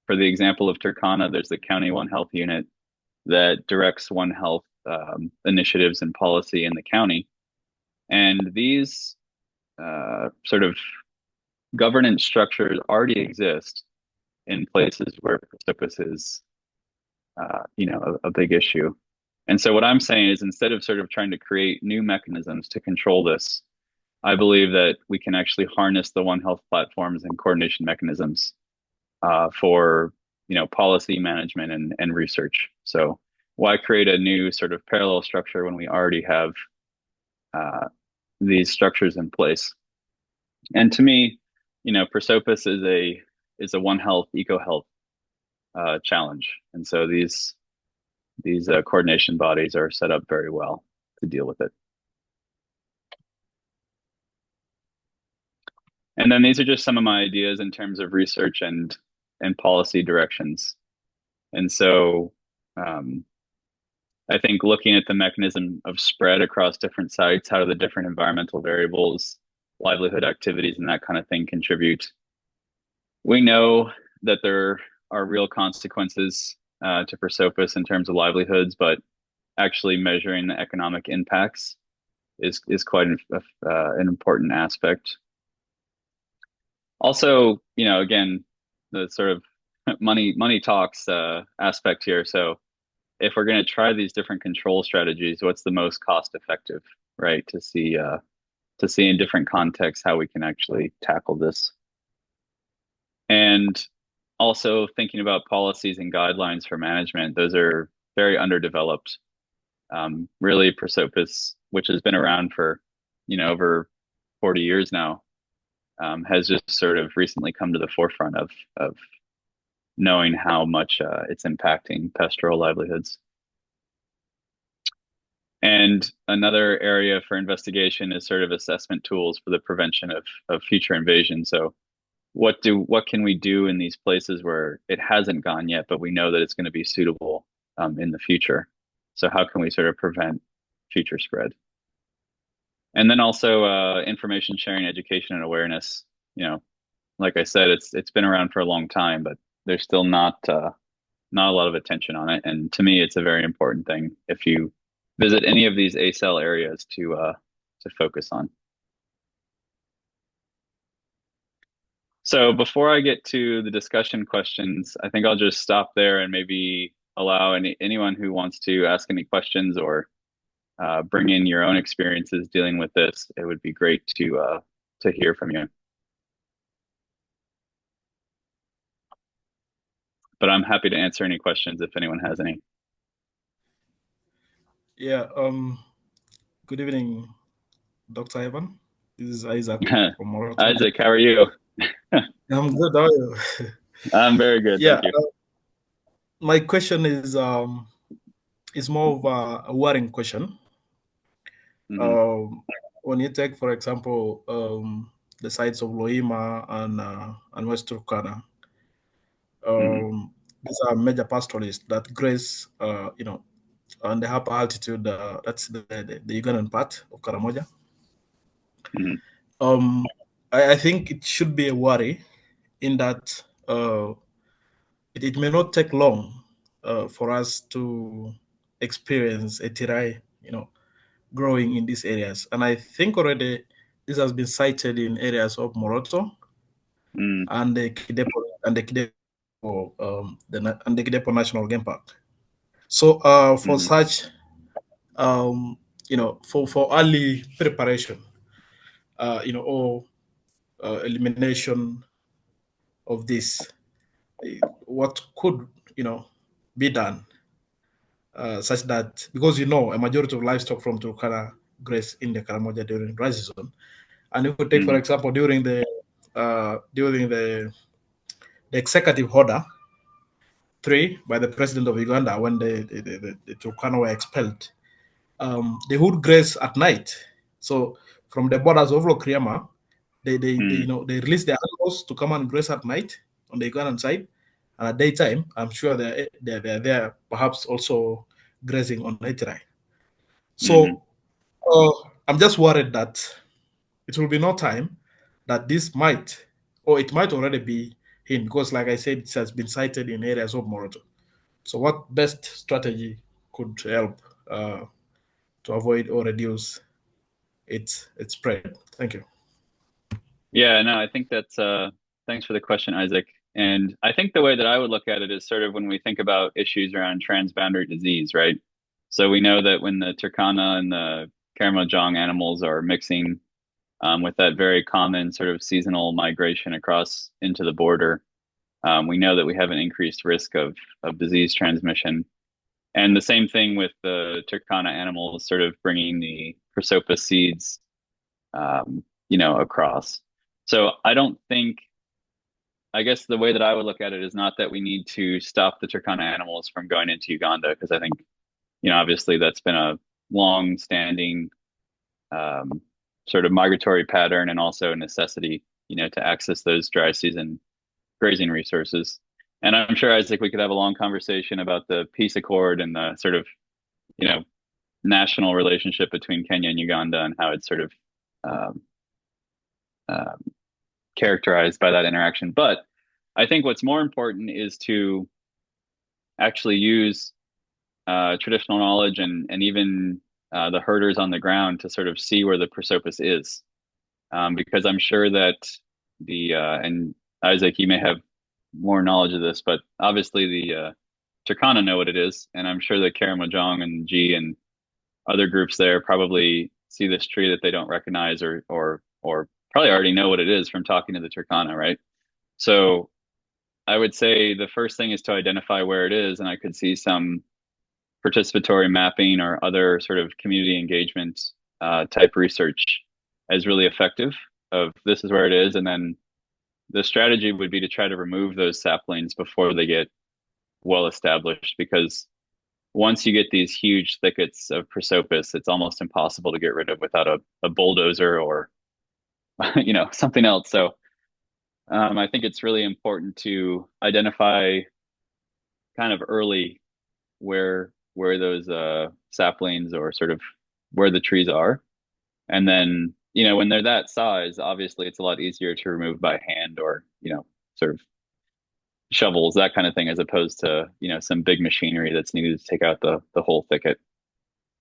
for the example of Turkana, there's the County One Health Unit that directs One Health initiatives and policy in the county. And these sort of governance structures already exist in places where Prosopis is, a big issue. And so what I'm saying is, instead of sort of trying to create new mechanisms to control this, I believe that we can actually harness the One Health platforms and coordination mechanisms for, policy management and research. So why create a new sort of parallel structure when we already have these structures in place? And to me, Prosopis is a One Health, eco-health challenge. And so these coordination bodies are set up very well to deal with it. And then these are just some of my ideas in terms of research and policy directions. And so I think looking at the mechanism of spread across different sites, how do the different environmental variables, livelihood activities, and that kind of thing contribute? We know that there are real consequences to Prosopis in terms of livelihoods, but actually measuring the economic impacts is quite an important aspect. Also, again, the sort of money talks aspect here. So if we're going to try these different control strategies, what's the most cost effective, right? To see in different contexts how we can actually tackle this. And also thinking about policies and guidelines for management, those are very underdeveloped. Really, Prosopis, which has been around for, over 40 years now, has just sort of recently come to the forefront of knowing how much it's impacting pastoral livelihoods. And another area for investigation is sort of assessment tools for the prevention of future invasion. So what can we do in these places where it hasn't gone yet, but we know that it's going to be suitable in the future? So how can we sort of prevent future spread? And then also information sharing, education, and awareness. Like I said, it's been around for a long time, but there's still not a lot of attention on it. And to me, it's a very important thing if you visit any of these ACEL areas to focus on. So before I get to the discussion questions, I think I'll just stop there and maybe allow anyone who wants to ask any questions or bring in your own experiences dealing with this. It would be great to hear from you. But I'm happy to answer any questions if anyone has any. Yeah. Good evening, Dr. Ivan. This is Isaac from Morocco. Isaac, how are you? I'm good. How are you? I'm very good. Yeah. Thank you. My question is more of a worrying question. Mm-hmm. When you take, for example, the sites of Loima and West Turkana, these are major pastoralists that graze, on the upper altitude. That's the Ugandan part of Karamoja. Mm-hmm. I think it should be a worry in that it may not take long for us to experience a tirai, growing in these areas. And I think already this has been cited in areas of Moroto and the Kidepo National Game Park. So for such, for early preparation, or elimination of this, what could be done such that, because a majority of livestock from Turkana graze in the Karamoja during dry season, and if we take for example during the executive order 3 by the president of Uganda when the Turkana were expelled, they would graze at night. So from the borders of Lokriama, they release their animals to come and graze at night on the Ugandan side. And at daytime, I'm sure they're there, perhaps also grazing on Naitirai. So I'm just worried that it will be no time that this might, or it might already be in, because like I said, it has been cited in areas of Moroto. So what best strategy could help to avoid or reduce its spread? Thank you. Yeah, no, I think that's thanks for the question, Isaac. And I think the way that I would look at it is sort of when we think about issues around transboundary disease, right? So we know that when the Turkana and the Karamojong animals are mixing with that very common sort of seasonal migration across into the border, we know that we have an increased risk of disease transmission. And the same thing with the Turkana animals sort of bringing the Prosopis seeds, across. So I guess the way that I would look at it is not that we need to stop the Turkana animals from going into Uganda, because I think, obviously that's been a long-standing sort of migratory pattern and also a necessity, to access those dry season grazing resources. And I'm sure, Isaac, we could have a long conversation about the peace accord and the sort of, national relationship between Kenya and Uganda and how it's sort of characterized by that interaction. But I think what's more important is to actually use traditional knowledge and even the herders on the ground to sort of see where the Prosopis is, because I'm sure that and Isaac, you may have more knowledge of this, but obviously the Turkana know what it is, and I'm sure the Karamojong and G and other groups there probably see this tree that they don't recognize or probably already know what it is from talking to the Turkana, right? So I would say the first thing is to identify where it is, and I could see some participatory mapping or other sort of community engagement type research as really effective of this is where it is. And then the strategy would be to try to remove those saplings before they get well established, because once you get these huge thickets of Prosopis, it's almost impossible to get rid of without a bulldozer or something else. So I think it's really important to identify kind of early where those saplings or sort of where the trees are. And then, when they're that size, obviously it's a lot easier to remove by hand or, sort of shovels, that kind of thing, as opposed to, some big machinery that's needed to take out the whole thicket.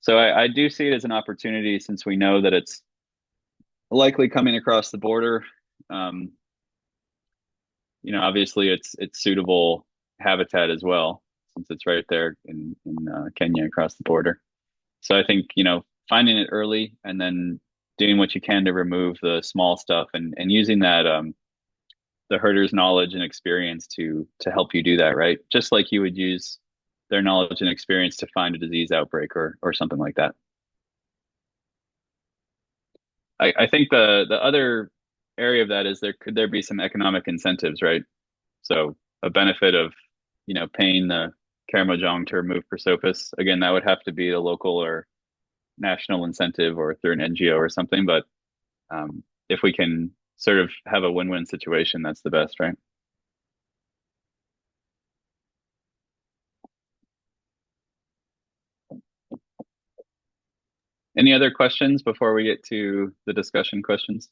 So I do see it as an opportunity, since we know that it's likely coming across the border. Obviously it's suitable habitat as well, since it's right there in Kenya across the border. So I think, finding it early and then doing what you can to remove the small stuff and using that the herder's knowledge and experience to help you do that, right? Just like you would use their knowledge and experience to find a disease outbreak or something like that. I think the other area of that is could there be some economic incentives, right? So a benefit of, paying the Karamojong to remove Prosopis. Again, that would have to be a local or national incentive or through an NGO or something. But if we can sort of have a win-win situation, that's the best, right? Any other questions before we get to the discussion questions?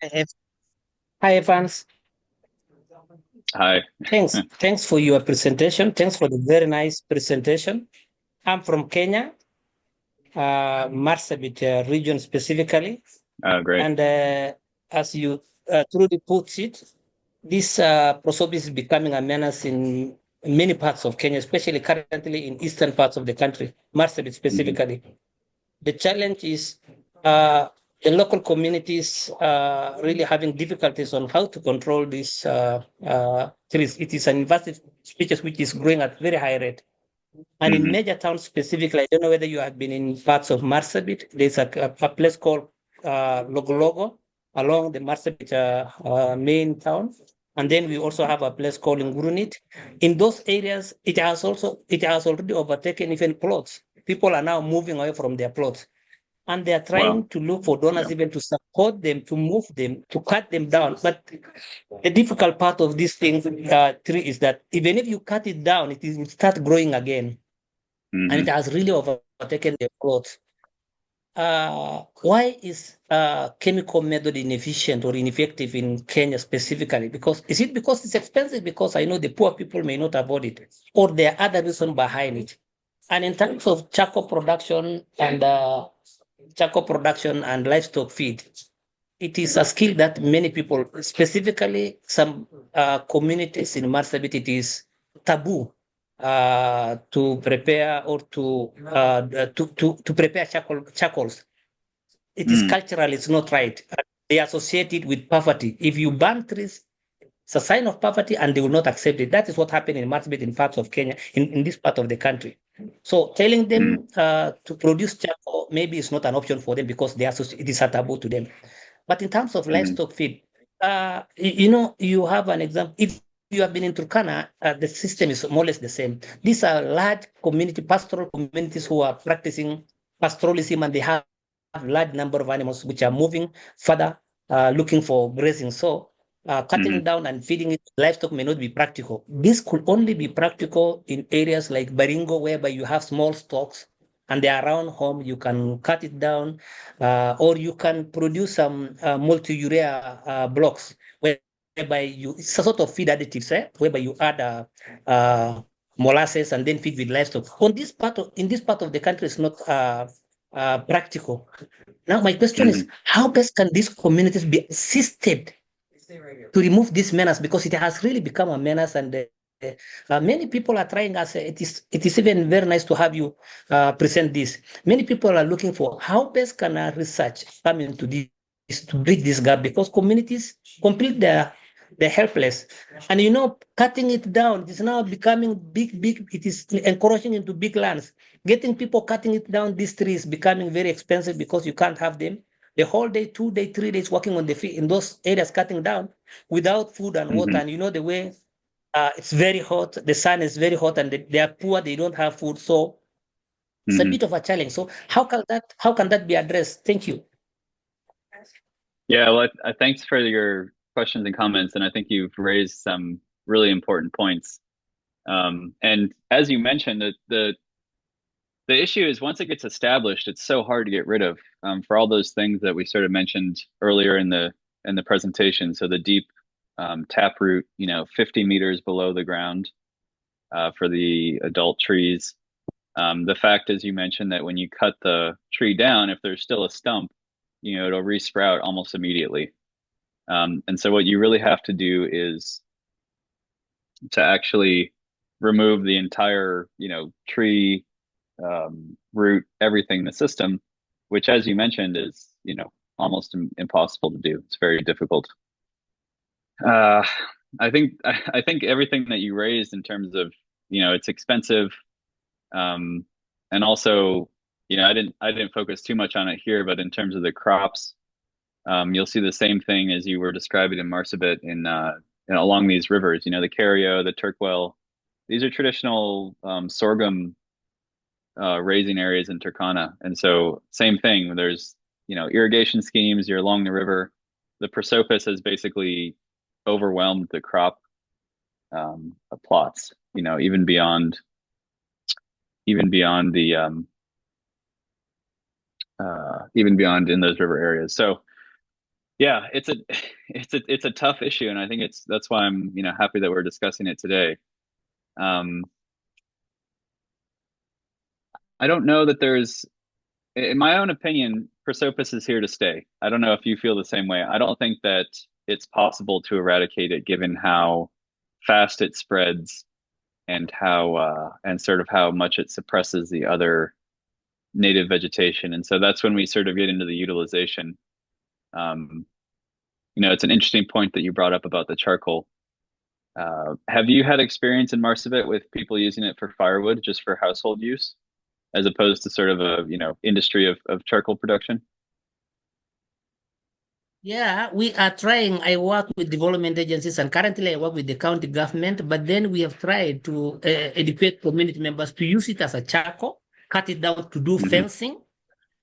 Hi, Evans. Hi. Thanks for your presentation. Thanks for the very nice presentation. I'm from Kenya, Marsabit region specifically. Oh, great. And as you truly put it, this Prosopis is becoming a menace in many parts of Kenya, especially currently in eastern parts of the country, Marsabit specifically. Mm-hmm. The challenge is the local communities really having difficulties on how to control these trees. It is an invasive species which is growing at very high rate. And in major towns specifically, I don't know whether you have been in parts of Marsabit. There's a place called Logologo along the Marsabit main town. And then we also have a place called Ngurunit. In those areas, it has already overtaken even plots. People are now moving away from their plots. And they are trying to look for donors even to support them, to move them, to cut them down. But the difficult part of this thing, tree, is that even if you cut it down, it will start growing again. And it has really overtaken the plots. Why is chemical method inefficient or ineffective in Kenya specifically? Is it because it's expensive? Because I know the poor people may not afford it, or there are other reasons behind it. And in terms of charcoal production and livestock feed, it is a skill that many people, specifically some communities in Marsabit, it is taboo to prepare or to prepare charcoals. It is cultural, it's not right. They associate it with poverty. If you burn trees, it's a sign of poverty and they will not accept it. That is what happened in Marsabit in parts of Kenya, in this part of the country. So telling them to produce charcoal maybe is not an option for them because it is a taboo to them. But in terms of livestock feed, you have an example. If you have been in Turkana, the system is more or less the same. These are large pastoral communities who are practicing pastoralism, and they have a large number of animals which are moving further, looking for grazing. So cutting down and feeding it livestock may not be practical. This could only be practical in areas like Baringo, whereby you have small stocks and they are around home. You can cut it down, or you can produce some multi-urea blocks whereby it's a sort of feed additives, whereby you add molasses and then feed with livestock. In this part of the country, it's not practical. Now, my question is, how best can these communities be assisted to remove this menace, because it has really become a menace, and many people are trying. As it is even very nice to have you present this. Many people are looking for how best can our research come into this to bridge this gap, because communities complete they're helpless, and cutting it down, it is now becoming big. It is encroaching into big lands. Getting people cutting it down, these trees becoming very expensive because you can't have them the whole day, 2 days, 3 days working on the field in those areas, cutting down without food and water. And the way it's very hot, the sun is very hot, and they are poor, they don't have food. So it's a bit of a challenge. So how can that be addressed? Thank you. Yeah, well, thanks for your questions and comments, and I think you've raised some really important points. And as you mentioned, the issue is once it gets established, it's so hard to get rid of for all those things that we sort of mentioned earlier in the presentation. So the deep taproot, 50 meters below the ground for the adult trees. The fact, as you mentioned, that when you cut the tree down, if there's still a stump, it'll resprout almost immediately. And so what you really have to do is to actually remove the entire, tree, root, everything in the system, which, as you mentioned, is, almost impossible to do. It's very difficult. I think everything that you raised in terms of, it's expensive, and also, I didn't focus too much on it here, but in terms of the crops, you'll see the same thing as you were describing in Marsabit along these rivers. The Carrio, the Turkwell, these are traditional sorghum raising areas in Turkana, and so same thing. There's irrigation schemes. You're along the river. The Prosopis has basically overwhelmed the crop plots. Even beyond the even beyond in those river areas. So yeah, it's a tough issue, and I think that's why I'm happy that we're discussing it today. I don't know that there's, in my own opinion, Prosopis is here to stay. I don't know if you feel the same way. I don't think that it's possible to eradicate it given how fast it spreads and how sort of how much it suppresses the other native vegetation. And so that's when we sort of get into the utilization. It's an interesting point that you brought up about the charcoal. Have you had experience in Marsabit with people using it for firewood, just for household use, as opposed to sort of a industry of charcoal production? Yeah, we are trying. I work with development agencies, and currently I work with the county government, but then we have tried to educate community members to use it as a charcoal, cut it down to do fencing.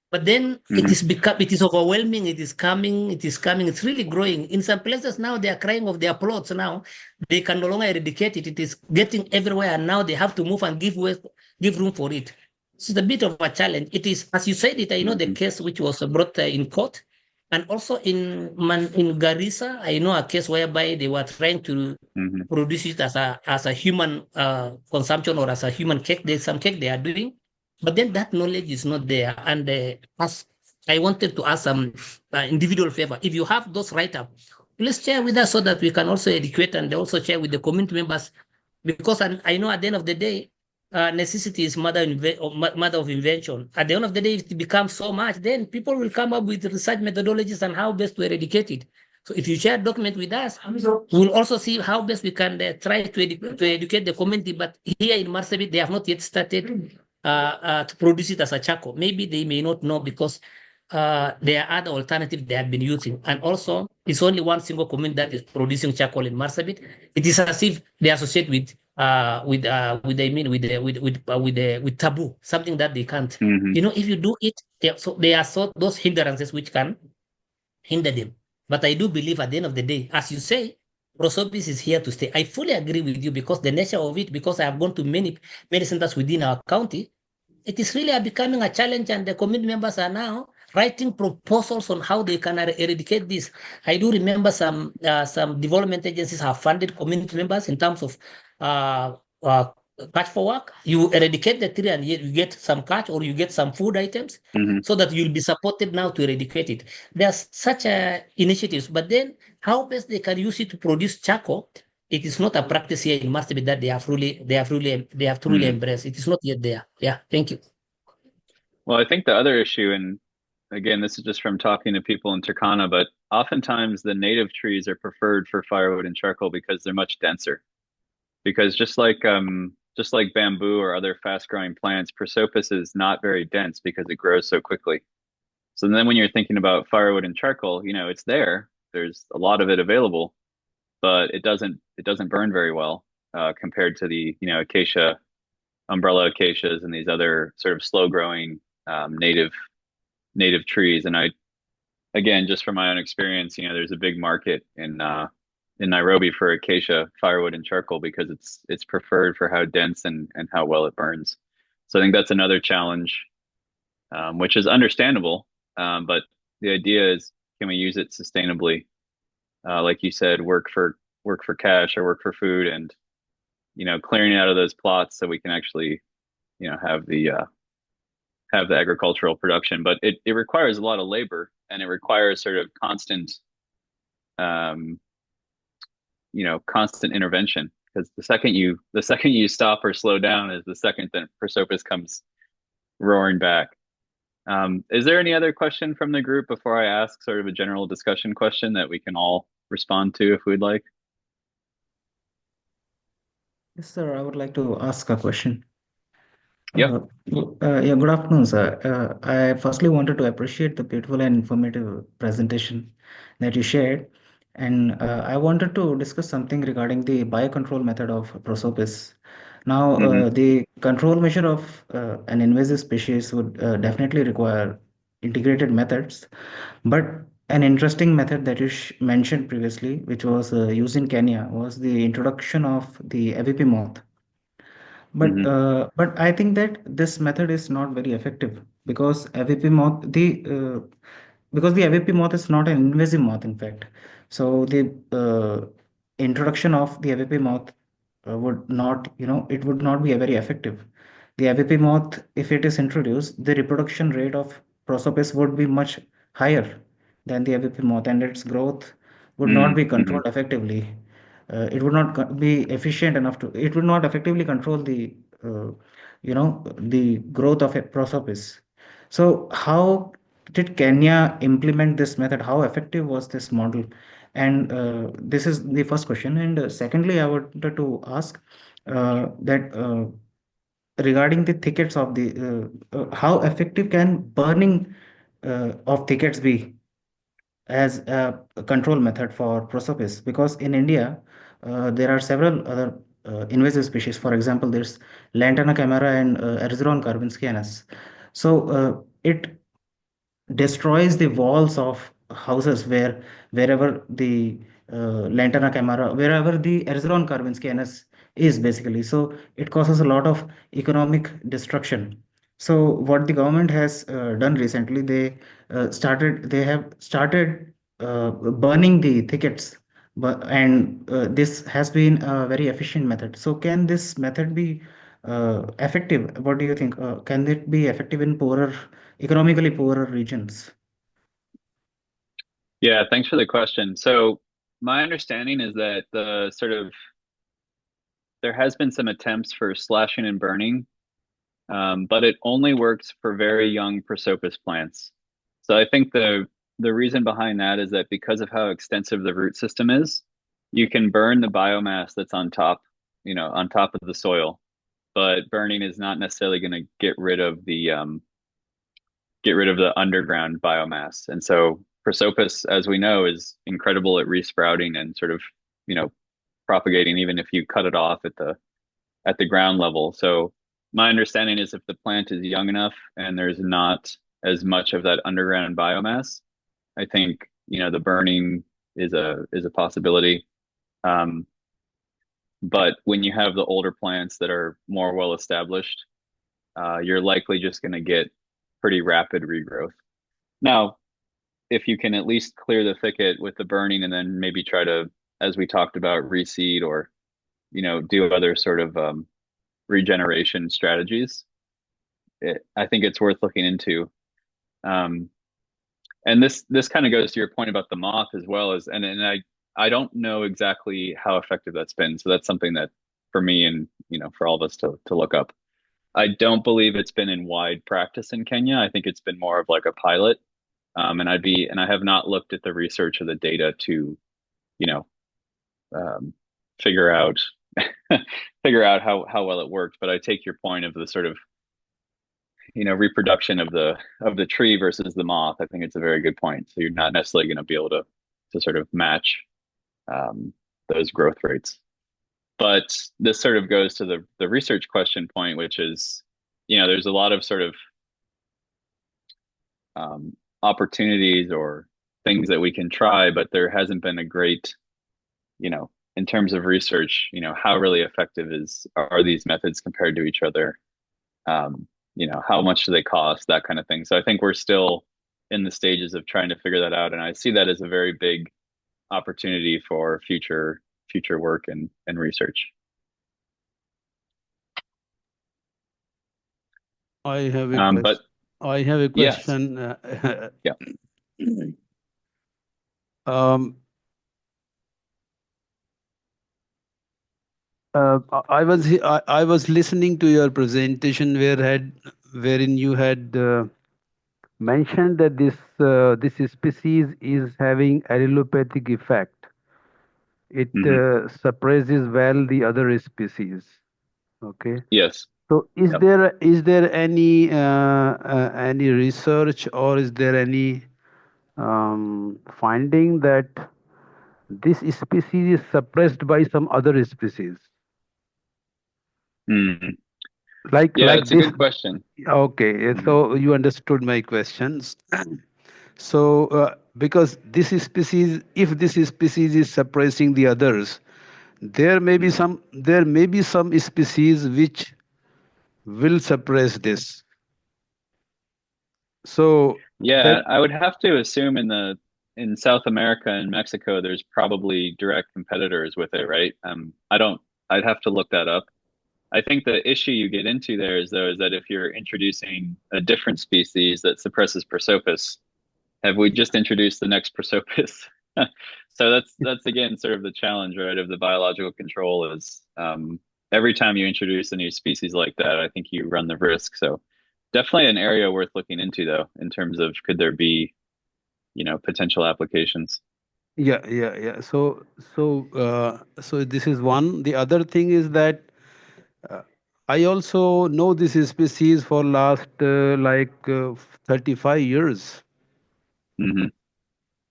But then it is overwhelming. It is coming. It's really growing. In some places now, they are crying of their plots now. They can no longer eradicate it. It is getting everywhere, and now they have to move and give room for it. It's a bit of a challenge. It is, as you said it, I know the case which was brought in court. And also in Garissa, I know a case whereby they were trying to produce it as a human consumption or as a human cake. There's some cake they are doing, but then that knowledge is not there. And as I wanted to ask some individual favor, if you have those write-ups, please share with us so that we can also educate and also share with the community members. Because I know at the end of the day, necessity is mother of invention. At the end of the day, if it becomes so much, then people will come up with research methodologies and how best to eradicate it. So if you share a document with us, we'll also see how best we can try to educate the community. But here in Marsabit, they have not yet started to produce it as a charcoal. Maybe they may not know because there are other alternatives they have been using. And also, it's only one single community that is producing charcoal in Marsabit. It is as if they associate with taboo, something that they can't. If you do it, there are those hindrances which can hinder them. But I do believe at the end of the day, as you say, Prosopis is here to stay. I fully agree with you because the nature of it, because I have gone to many centers within our county, it is really becoming a challenge, and the community members are now writing proposals on how they can eradicate this. I do remember some development agencies have funded community members in terms of catch for work. You eradicate the tree and yet you get some catch or you get some food items Mhm. so that you'll be supported now to eradicate it. There's such initiatives, but then how best they can use it to produce charcoal, it is not a practice here in Marsabit that they have truly Mhm. embraced. It is not yet there. Yeah, thank you. Well, I think the other issue, and again, this is just from talking to people in Turkana, but oftentimes the native trees are preferred for firewood and charcoal because they're much denser. Because just like bamboo or other fast-growing plants, Prosopis is not very dense because it grows so quickly. So then when you're thinking about firewood and charcoal, it's there. There's a lot of it available, but it doesn't burn very well compared to the acacia, umbrella acacias, and these other sort of slow-growing native trees. And again, just from my own experience, there's a big market in Nairobi for acacia firewood and charcoal because it's preferred for how dense and how well it burns. So I think that's another challenge, which is understandable. But the idea is, can we use it sustainably? Like you said, work for cash or work for food, and clearing it out of those plots so we can actually have the agricultural production. But it requires a lot of labor, and it requires sort of um, constant intervention, because the second you stop or slow down is the second that Prosopis comes roaring back. Is there any other question from the group before I ask sort of a general discussion question that we can all respond to if we'd like? Yes, sir. I would like to ask a question. Yep. Yeah, good afternoon, sir. I firstly wanted to appreciate the beautiful and informative presentation that you shared. And I wanted to discuss something regarding the biocontrol method of Prosopis. Now, Hmm. the control measure of an invasive species would definitely require integrated methods. But an interesting method that you mentioned previously, which was used in Kenya, was the introduction of the AVP moth. Hmm. But I think that this method is not very effective because AVP moth because the AVP moth is not an invasive moth, in fact. So the introduction of the AVP moth would not, it would not be very effective. The AVP moth, if it is introduced, the reproduction rate of Prosopis would be much higher than the AVP moth, and its growth would not be Hmm. controlled effectively. It would not be efficient enough to. It would not effectively control the growth of a Prosopis. So how did Kenya implement this method? How effective was this model? And this is the first question. And secondly, I wanted to ask that regarding the thickets of how effective can burning of thickets be as a control method for Prosopis? Because in India, there are several other invasive species. For example, there's Lantana camara and Erzurum carvinscanus. So it destroys the walls of houses wherever the Lantana camara, wherever the Erzurum carvinscanus is basically. So it causes a lot of economic destruction. So what the government has done recently, they have started burning the thickets, and this has been a very efficient method. So can this method be effective? What do you think? Can it be effective in economically poorer regions? Yeah, thanks for the question. So my understanding is that there has been some attempts for slashing and burning, but it only works for very young Prosopis plants. So I think the reason behind that is that because of how extensive the root system is, you can burn the biomass that's on top of the soil, but burning is not necessarily going to get rid of the underground biomass. And so Prosopis, as we know, is incredible at resprouting and sort of, you know, propagating even if you cut it off at the ground level. So my understanding is if the plant is young enough and there's not as much of that underground biomass, I think, the burning is a possibility. Um, but when you have the older plants that are more well established, you're likely just going to get pretty rapid regrowth. Now, if you can at least clear the thicket with the burning and then maybe try to, as we talked about, reseed or, do other sort of regeneration strategies. I think it's worth looking into. And this kind of goes to your point about the moth as well as, and I don't know exactly how effective that's been. So that's something that for me and, for all of us to look up. I don't believe it's been in wide practice in Kenya. I think it's been more of like a pilot. And I have not looked at the research or the data to, figure out how well it worked. But I take your point of the sort of, reproduction of the tree versus the moth. I think it's a very good point. So you're not necessarily going to be able to sort of match those growth rates. But this sort of goes to the research question point, which is, there's a lot of sort of opportunities or things that we can try, but there hasn't been a great, in terms of research, how really effective are these methods compared to each other? How much do they cost, that kind of thing. So I think we're still in the stages of trying to figure that out. And I see that as a very big opportunity for future work and research. I have a but I have a yes. question. Yeah. I was listening to your presentation wherein you had mentioned that this species is having allelopathic effect. It suppresses well the other species. Okay. Yes. So is there any research or is there any finding that this species is suppressed by some other species? Like That's this. a good question. Okay, so you understood my questions. So because this species, if this species is suppressing the others, there may be some species which will suppress this. So I would have to assume in South America and Mexico, there's probably direct competitors with it, right? I'd have to look that up. I think the issue you get into there is that if you're introducing a different species that suppresses Prosopis, have we just introduced the next Prosopis? So that's again sort of the challenge, right, of the biological control is every time you introduce a new species like that, I think you run the risk. So definitely an area worth looking into, though, in terms of could there be, potential applications. Yeah. So this is one. The other thing is that I also know this species for last 35 years.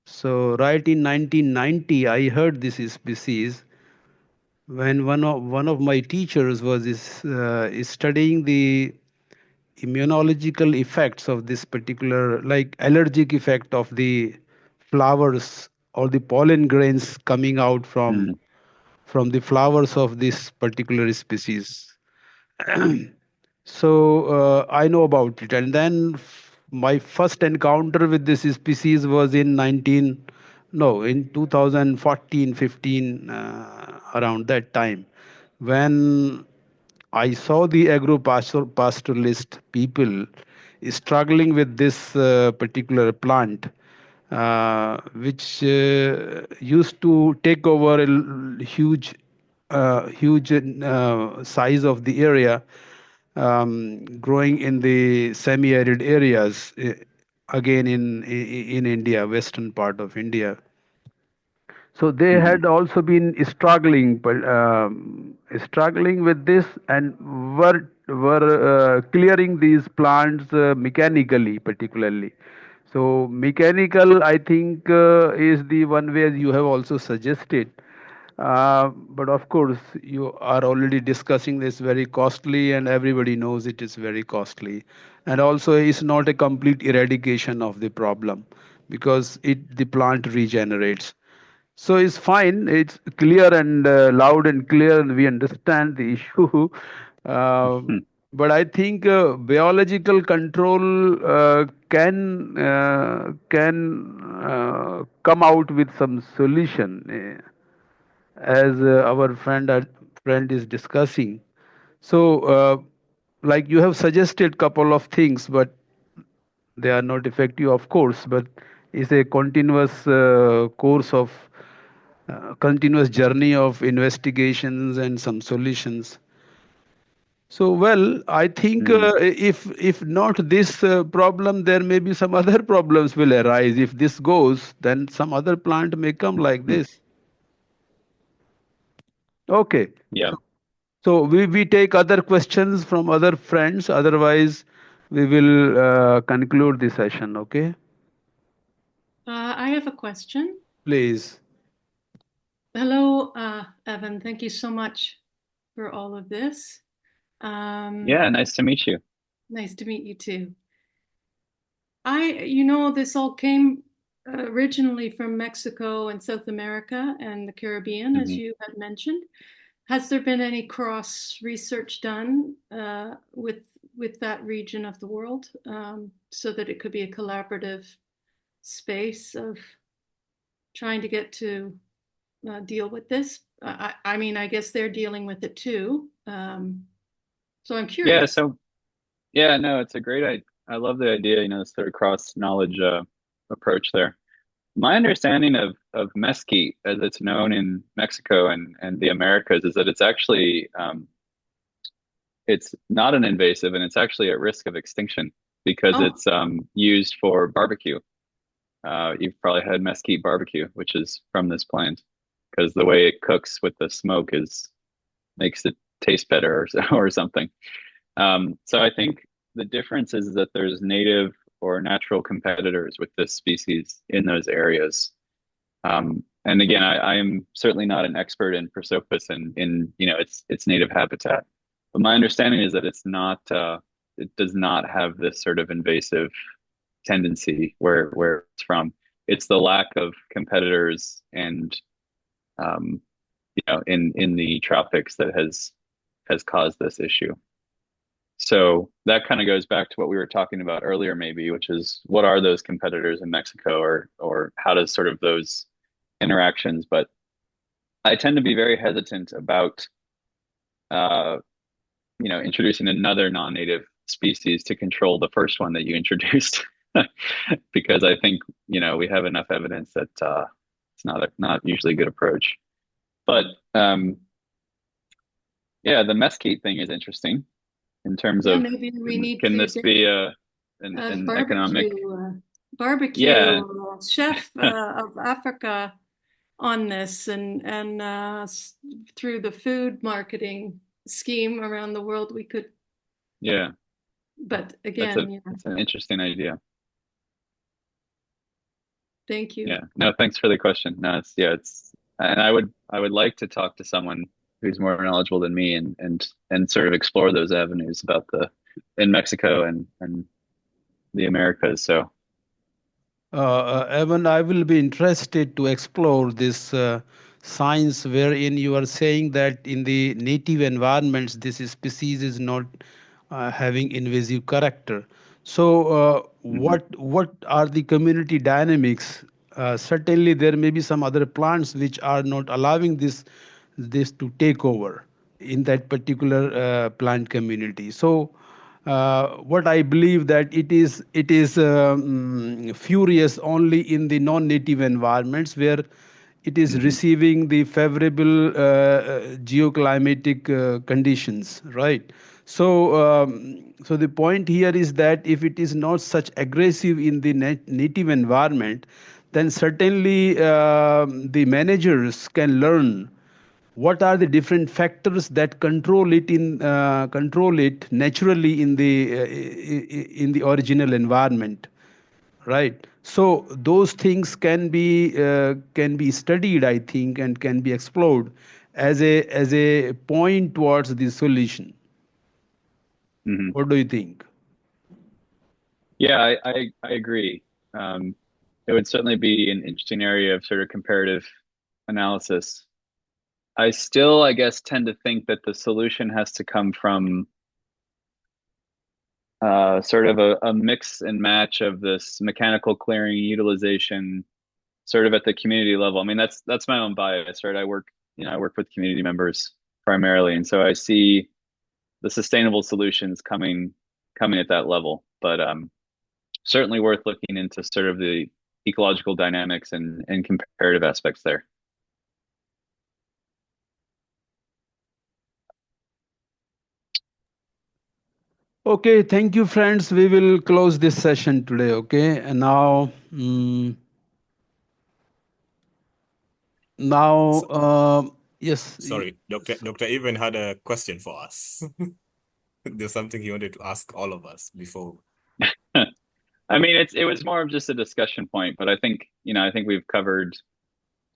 So right in 1990, I heard this species when one of my teachers was is studying the immunological effects of this particular, like allergic effect of the flowers or the pollen grains coming out from the flowers of this particular species. So I know about it, and then my first encounter with this species was in 2014, 15, around that time, when I saw the pastoralist people struggling with this particular plant, which used to take over a huge size of the area, growing in the semi-arid areas, again in India, western part of India. So they had also been struggling, but struggling with this, and were clearing these plants mechanically, particularly. So mechanical, I think, is the one where you have also suggested. But of course, you are already discussing this very costly, and everybody knows it is very costly. And also, it's not a complete eradication of the problem because the plant regenerates. So it's fine. It's clear and loud and clear, and we understand the issue. But I think biological control can come out with some solution, as our friend is discussing. So like you have suggested couple of things, but they are not effective, of course, but it's a continuous course of continuous journey of investigations and some solutions. So, well, I think Mhm. if not this problem, there may be some other problems will arise. If this goes, then some other plant may come like Mm. this. Okay. Yeah. So we take other questions from other friends. Otherwise, we will conclude the session. Okay. I have a question. Please. Hello, Evan. Thank you so much for all of this. Yeah, nice to meet you. Nice to meet you too. This all came originally from Mexico and South America and the Caribbean, as Mhm. you had mentioned. Has there been any cross research done with that region of the world, so that it could be a collaborative space of trying to get to deal with this? I mean, I guess they're dealing with it too. So I'm Yeah, curious. so yeah, no, it's a great I love the idea, this sort of cross knowledge approach there. My understanding of mesquite, as it's known in Mexico and the Americas, is that it's not an invasive and it's actually at risk of extinction because Oh, it's used for barbecue. You've probably had mesquite barbecue, which is from this plant, because the way it cooks with the smoke makes it taste better or something. So I think the difference is that there's native or natural competitors with this species in those areas. And again, I am certainly not an expert in Prosopis and in its native habitat, but my understanding is that it does not have this sort of invasive tendency where it's from. It's the lack of competitors and in the tropics that has caused this issue. So that kind of goes back to what we were talking about earlier, maybe, which is what are those competitors in Mexico, or how does sort of those interactions? But I tend to be very hesitant about uh, introducing another non-native species to control the first one that you introduced, because I think we have enough evidence that it's not usually a good approach. But yeah, the mesquite thing is interesting in terms yeah, of maybe we need can to this get be a an economic? barbecue Yeah, chef of Africa on this, and through the food marketing scheme around the world, we could. yeah, But again, yeah, that's an interesting idea. thank you. Yeah, no, thanks for the question. No, it's and I would like to talk to someone who's more knowledgeable than me and sort of explore those avenues about the in Mexico and the Americas. So Evan, I will be interested to explore this science wherein you are saying that in the native environments, this species is not having invasive character. So, mhm, what are the community dynamics? Certainly, there may be some other plants which are not allowing this to take over in that particular plant community. So, what I believe that it is furious only in the non-native environments where it is mhm, receiving the favorable geoclimatic conditions, right? So, so the point here is that if it is not such aggressive in the native environment, then certainly the managers can learn what are the different factors that control it naturally in the original environment, right? So those things can be studied, I think, and can be explored as a point towards the solution. mhm. What do you think? Yeah, I agree. It would certainly be an interesting area of sort of comparative analysis. I still, I guess, tend to think that the solution has to come from sort of a mix and match of this mechanical clearing utilization, sort of at the community level. I mean, that's my own bias, right? I work with community members primarily, and so I see sustainable solutions coming at that level. But certainly worth looking into sort of the ecological dynamics and comparative aspects there. Okay, thank you, friends. We will close this session today. Okay, and now, yes. Sorry, Dr. Even had a question for us. There's something he wanted to ask all of us before. I mean, it was more of just a discussion point, but I think we've covered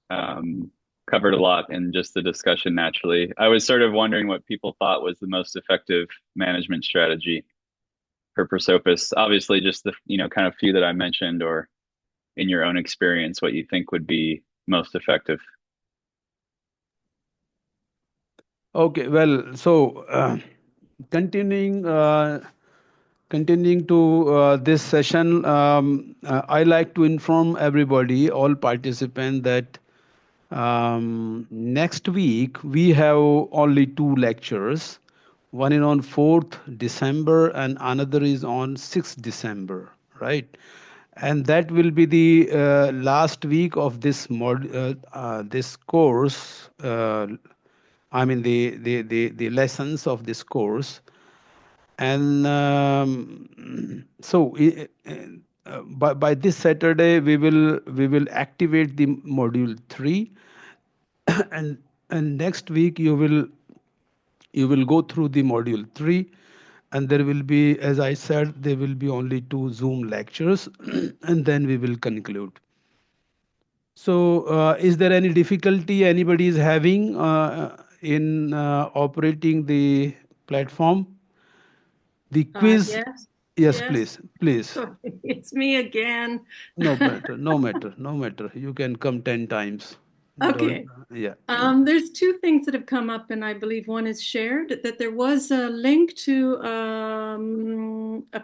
a lot in just the discussion naturally. I was sort of wondering what people thought was the most effective management strategy for Prosopis. Obviously, just the kind of few that I mentioned, or in your own experience, what you think would be most effective. Okay, well, so continuing to this session, I like to inform everybody, all participants, that next week we have only 2 lectures. One is on 4th December and another is on 6th December, right? And that will be the last week of this this course. I mean the lessons of this course. And so by this Saturday we will activate the module 3, and next week you will go through the module 3, and there will be, as I said, there will be only 2 Zoom lectures, and then we will conclude. So is there any difficulty anybody is having in operating the platform? The quiz. Yes, please. Sorry, it's me again. No matter. You can come 10 times. Okay. Yeah. There's 2 things that have come up, and I believe one is shared, that there was a link to a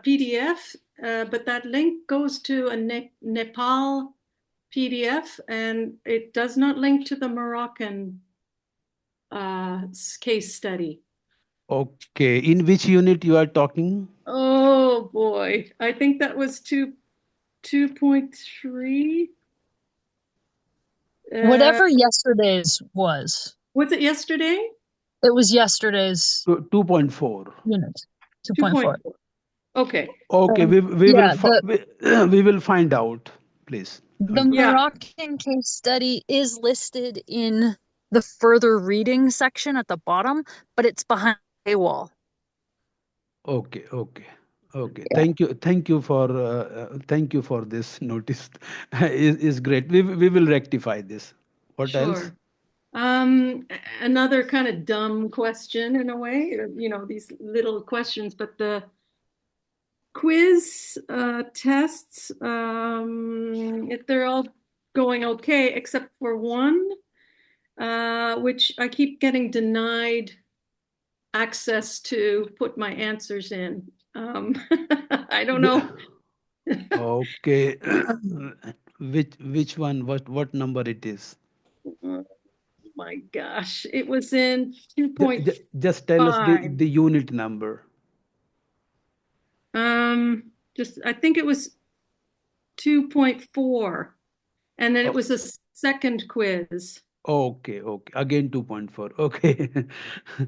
PDF, but that link goes to a Nepal PDF, and it does not link to the Moroccan case study. Okay. In which unit you are talking? Oh boy, I think that was 2.3. Whatever yesterday's was. Was it yesterday? It was yesterday's 2.4 unit. 2.4. Okay. Okay, we will find out, please. The Moroccan case study is listed in the further reading section at the bottom, but it's behind a paywall. Okay. Yeah. Thank you for this notice. is great. We will rectify this. What else? Another kind of dumb question in a way, these little questions, but the quiz tests, if they're all going okay, except for one, which I keep getting denied access to put my answers in. I don't know. Okay. Which one? What number it is? My gosh, it was in 2.5. Just tell us the unit number. I think it was 2.4, and then it was a second quiz. Okay. Again 2.4. Okay.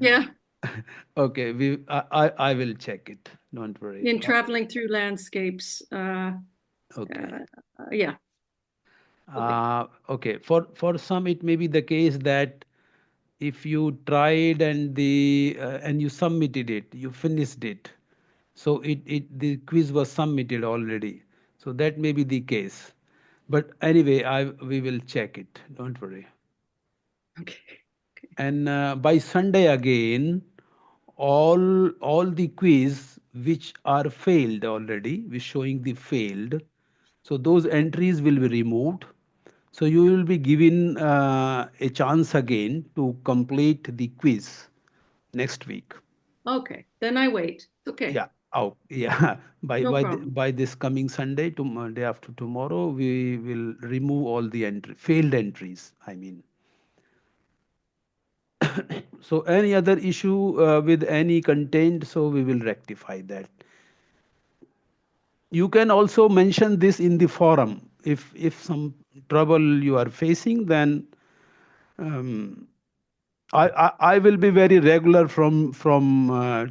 Yeah. Okay. I will check it. Don't worry. In traveling through landscapes. Okay. Yeah. Okay. For some, it may be the case that if you tried and you submitted it, you finished it, so the quiz was submitted already. So that may be the case. But anyway, we will check it. Don't worry. Okay. And by Sunday again, all the quiz which are failed already, we're showing the failed. So those entries will be removed. So you will be given a chance again to complete the quiz next week. Okay, then I wait. Okay. Yeah. Oh, yeah. No By this coming Sunday, day after tomorrow, we will remove all the failed entries. I mean. So any other issue with any content, so we will rectify that. You can also mention this in the forum. If some trouble you are facing, then I will be very regular from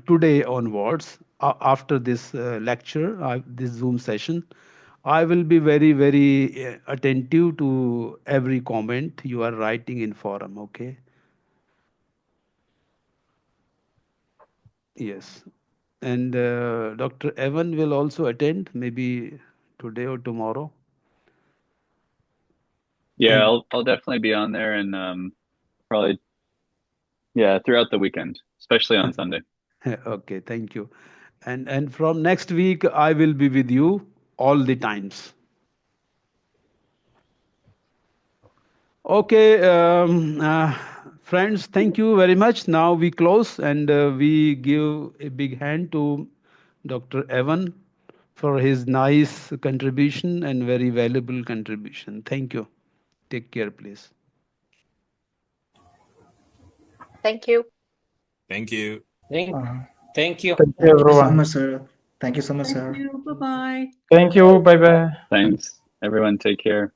today onwards. After this lecture, this Zoom session, I will be very attentive to every comment you are writing in forum. Okay. Yes. And Dr. Evan will also attend, maybe today or tomorrow. Yeah, And I'll definitely be on there, and probably throughout the weekend, especially on Sunday. okay, thank you. And from next week, I will be with you all the times. Okay, friends, thank you very much. Now we close, and we give a big hand to Dr. Evan for his nice contribution and very valuable contribution. Thank you. Take care, please. Thank you. Thank you. Thank you. Thank you, Thank you so everyone. much, sir. Thank you so much, Thank sir. you. Bye-bye. Thank you. Bye-bye. Thanks, everyone. Take care.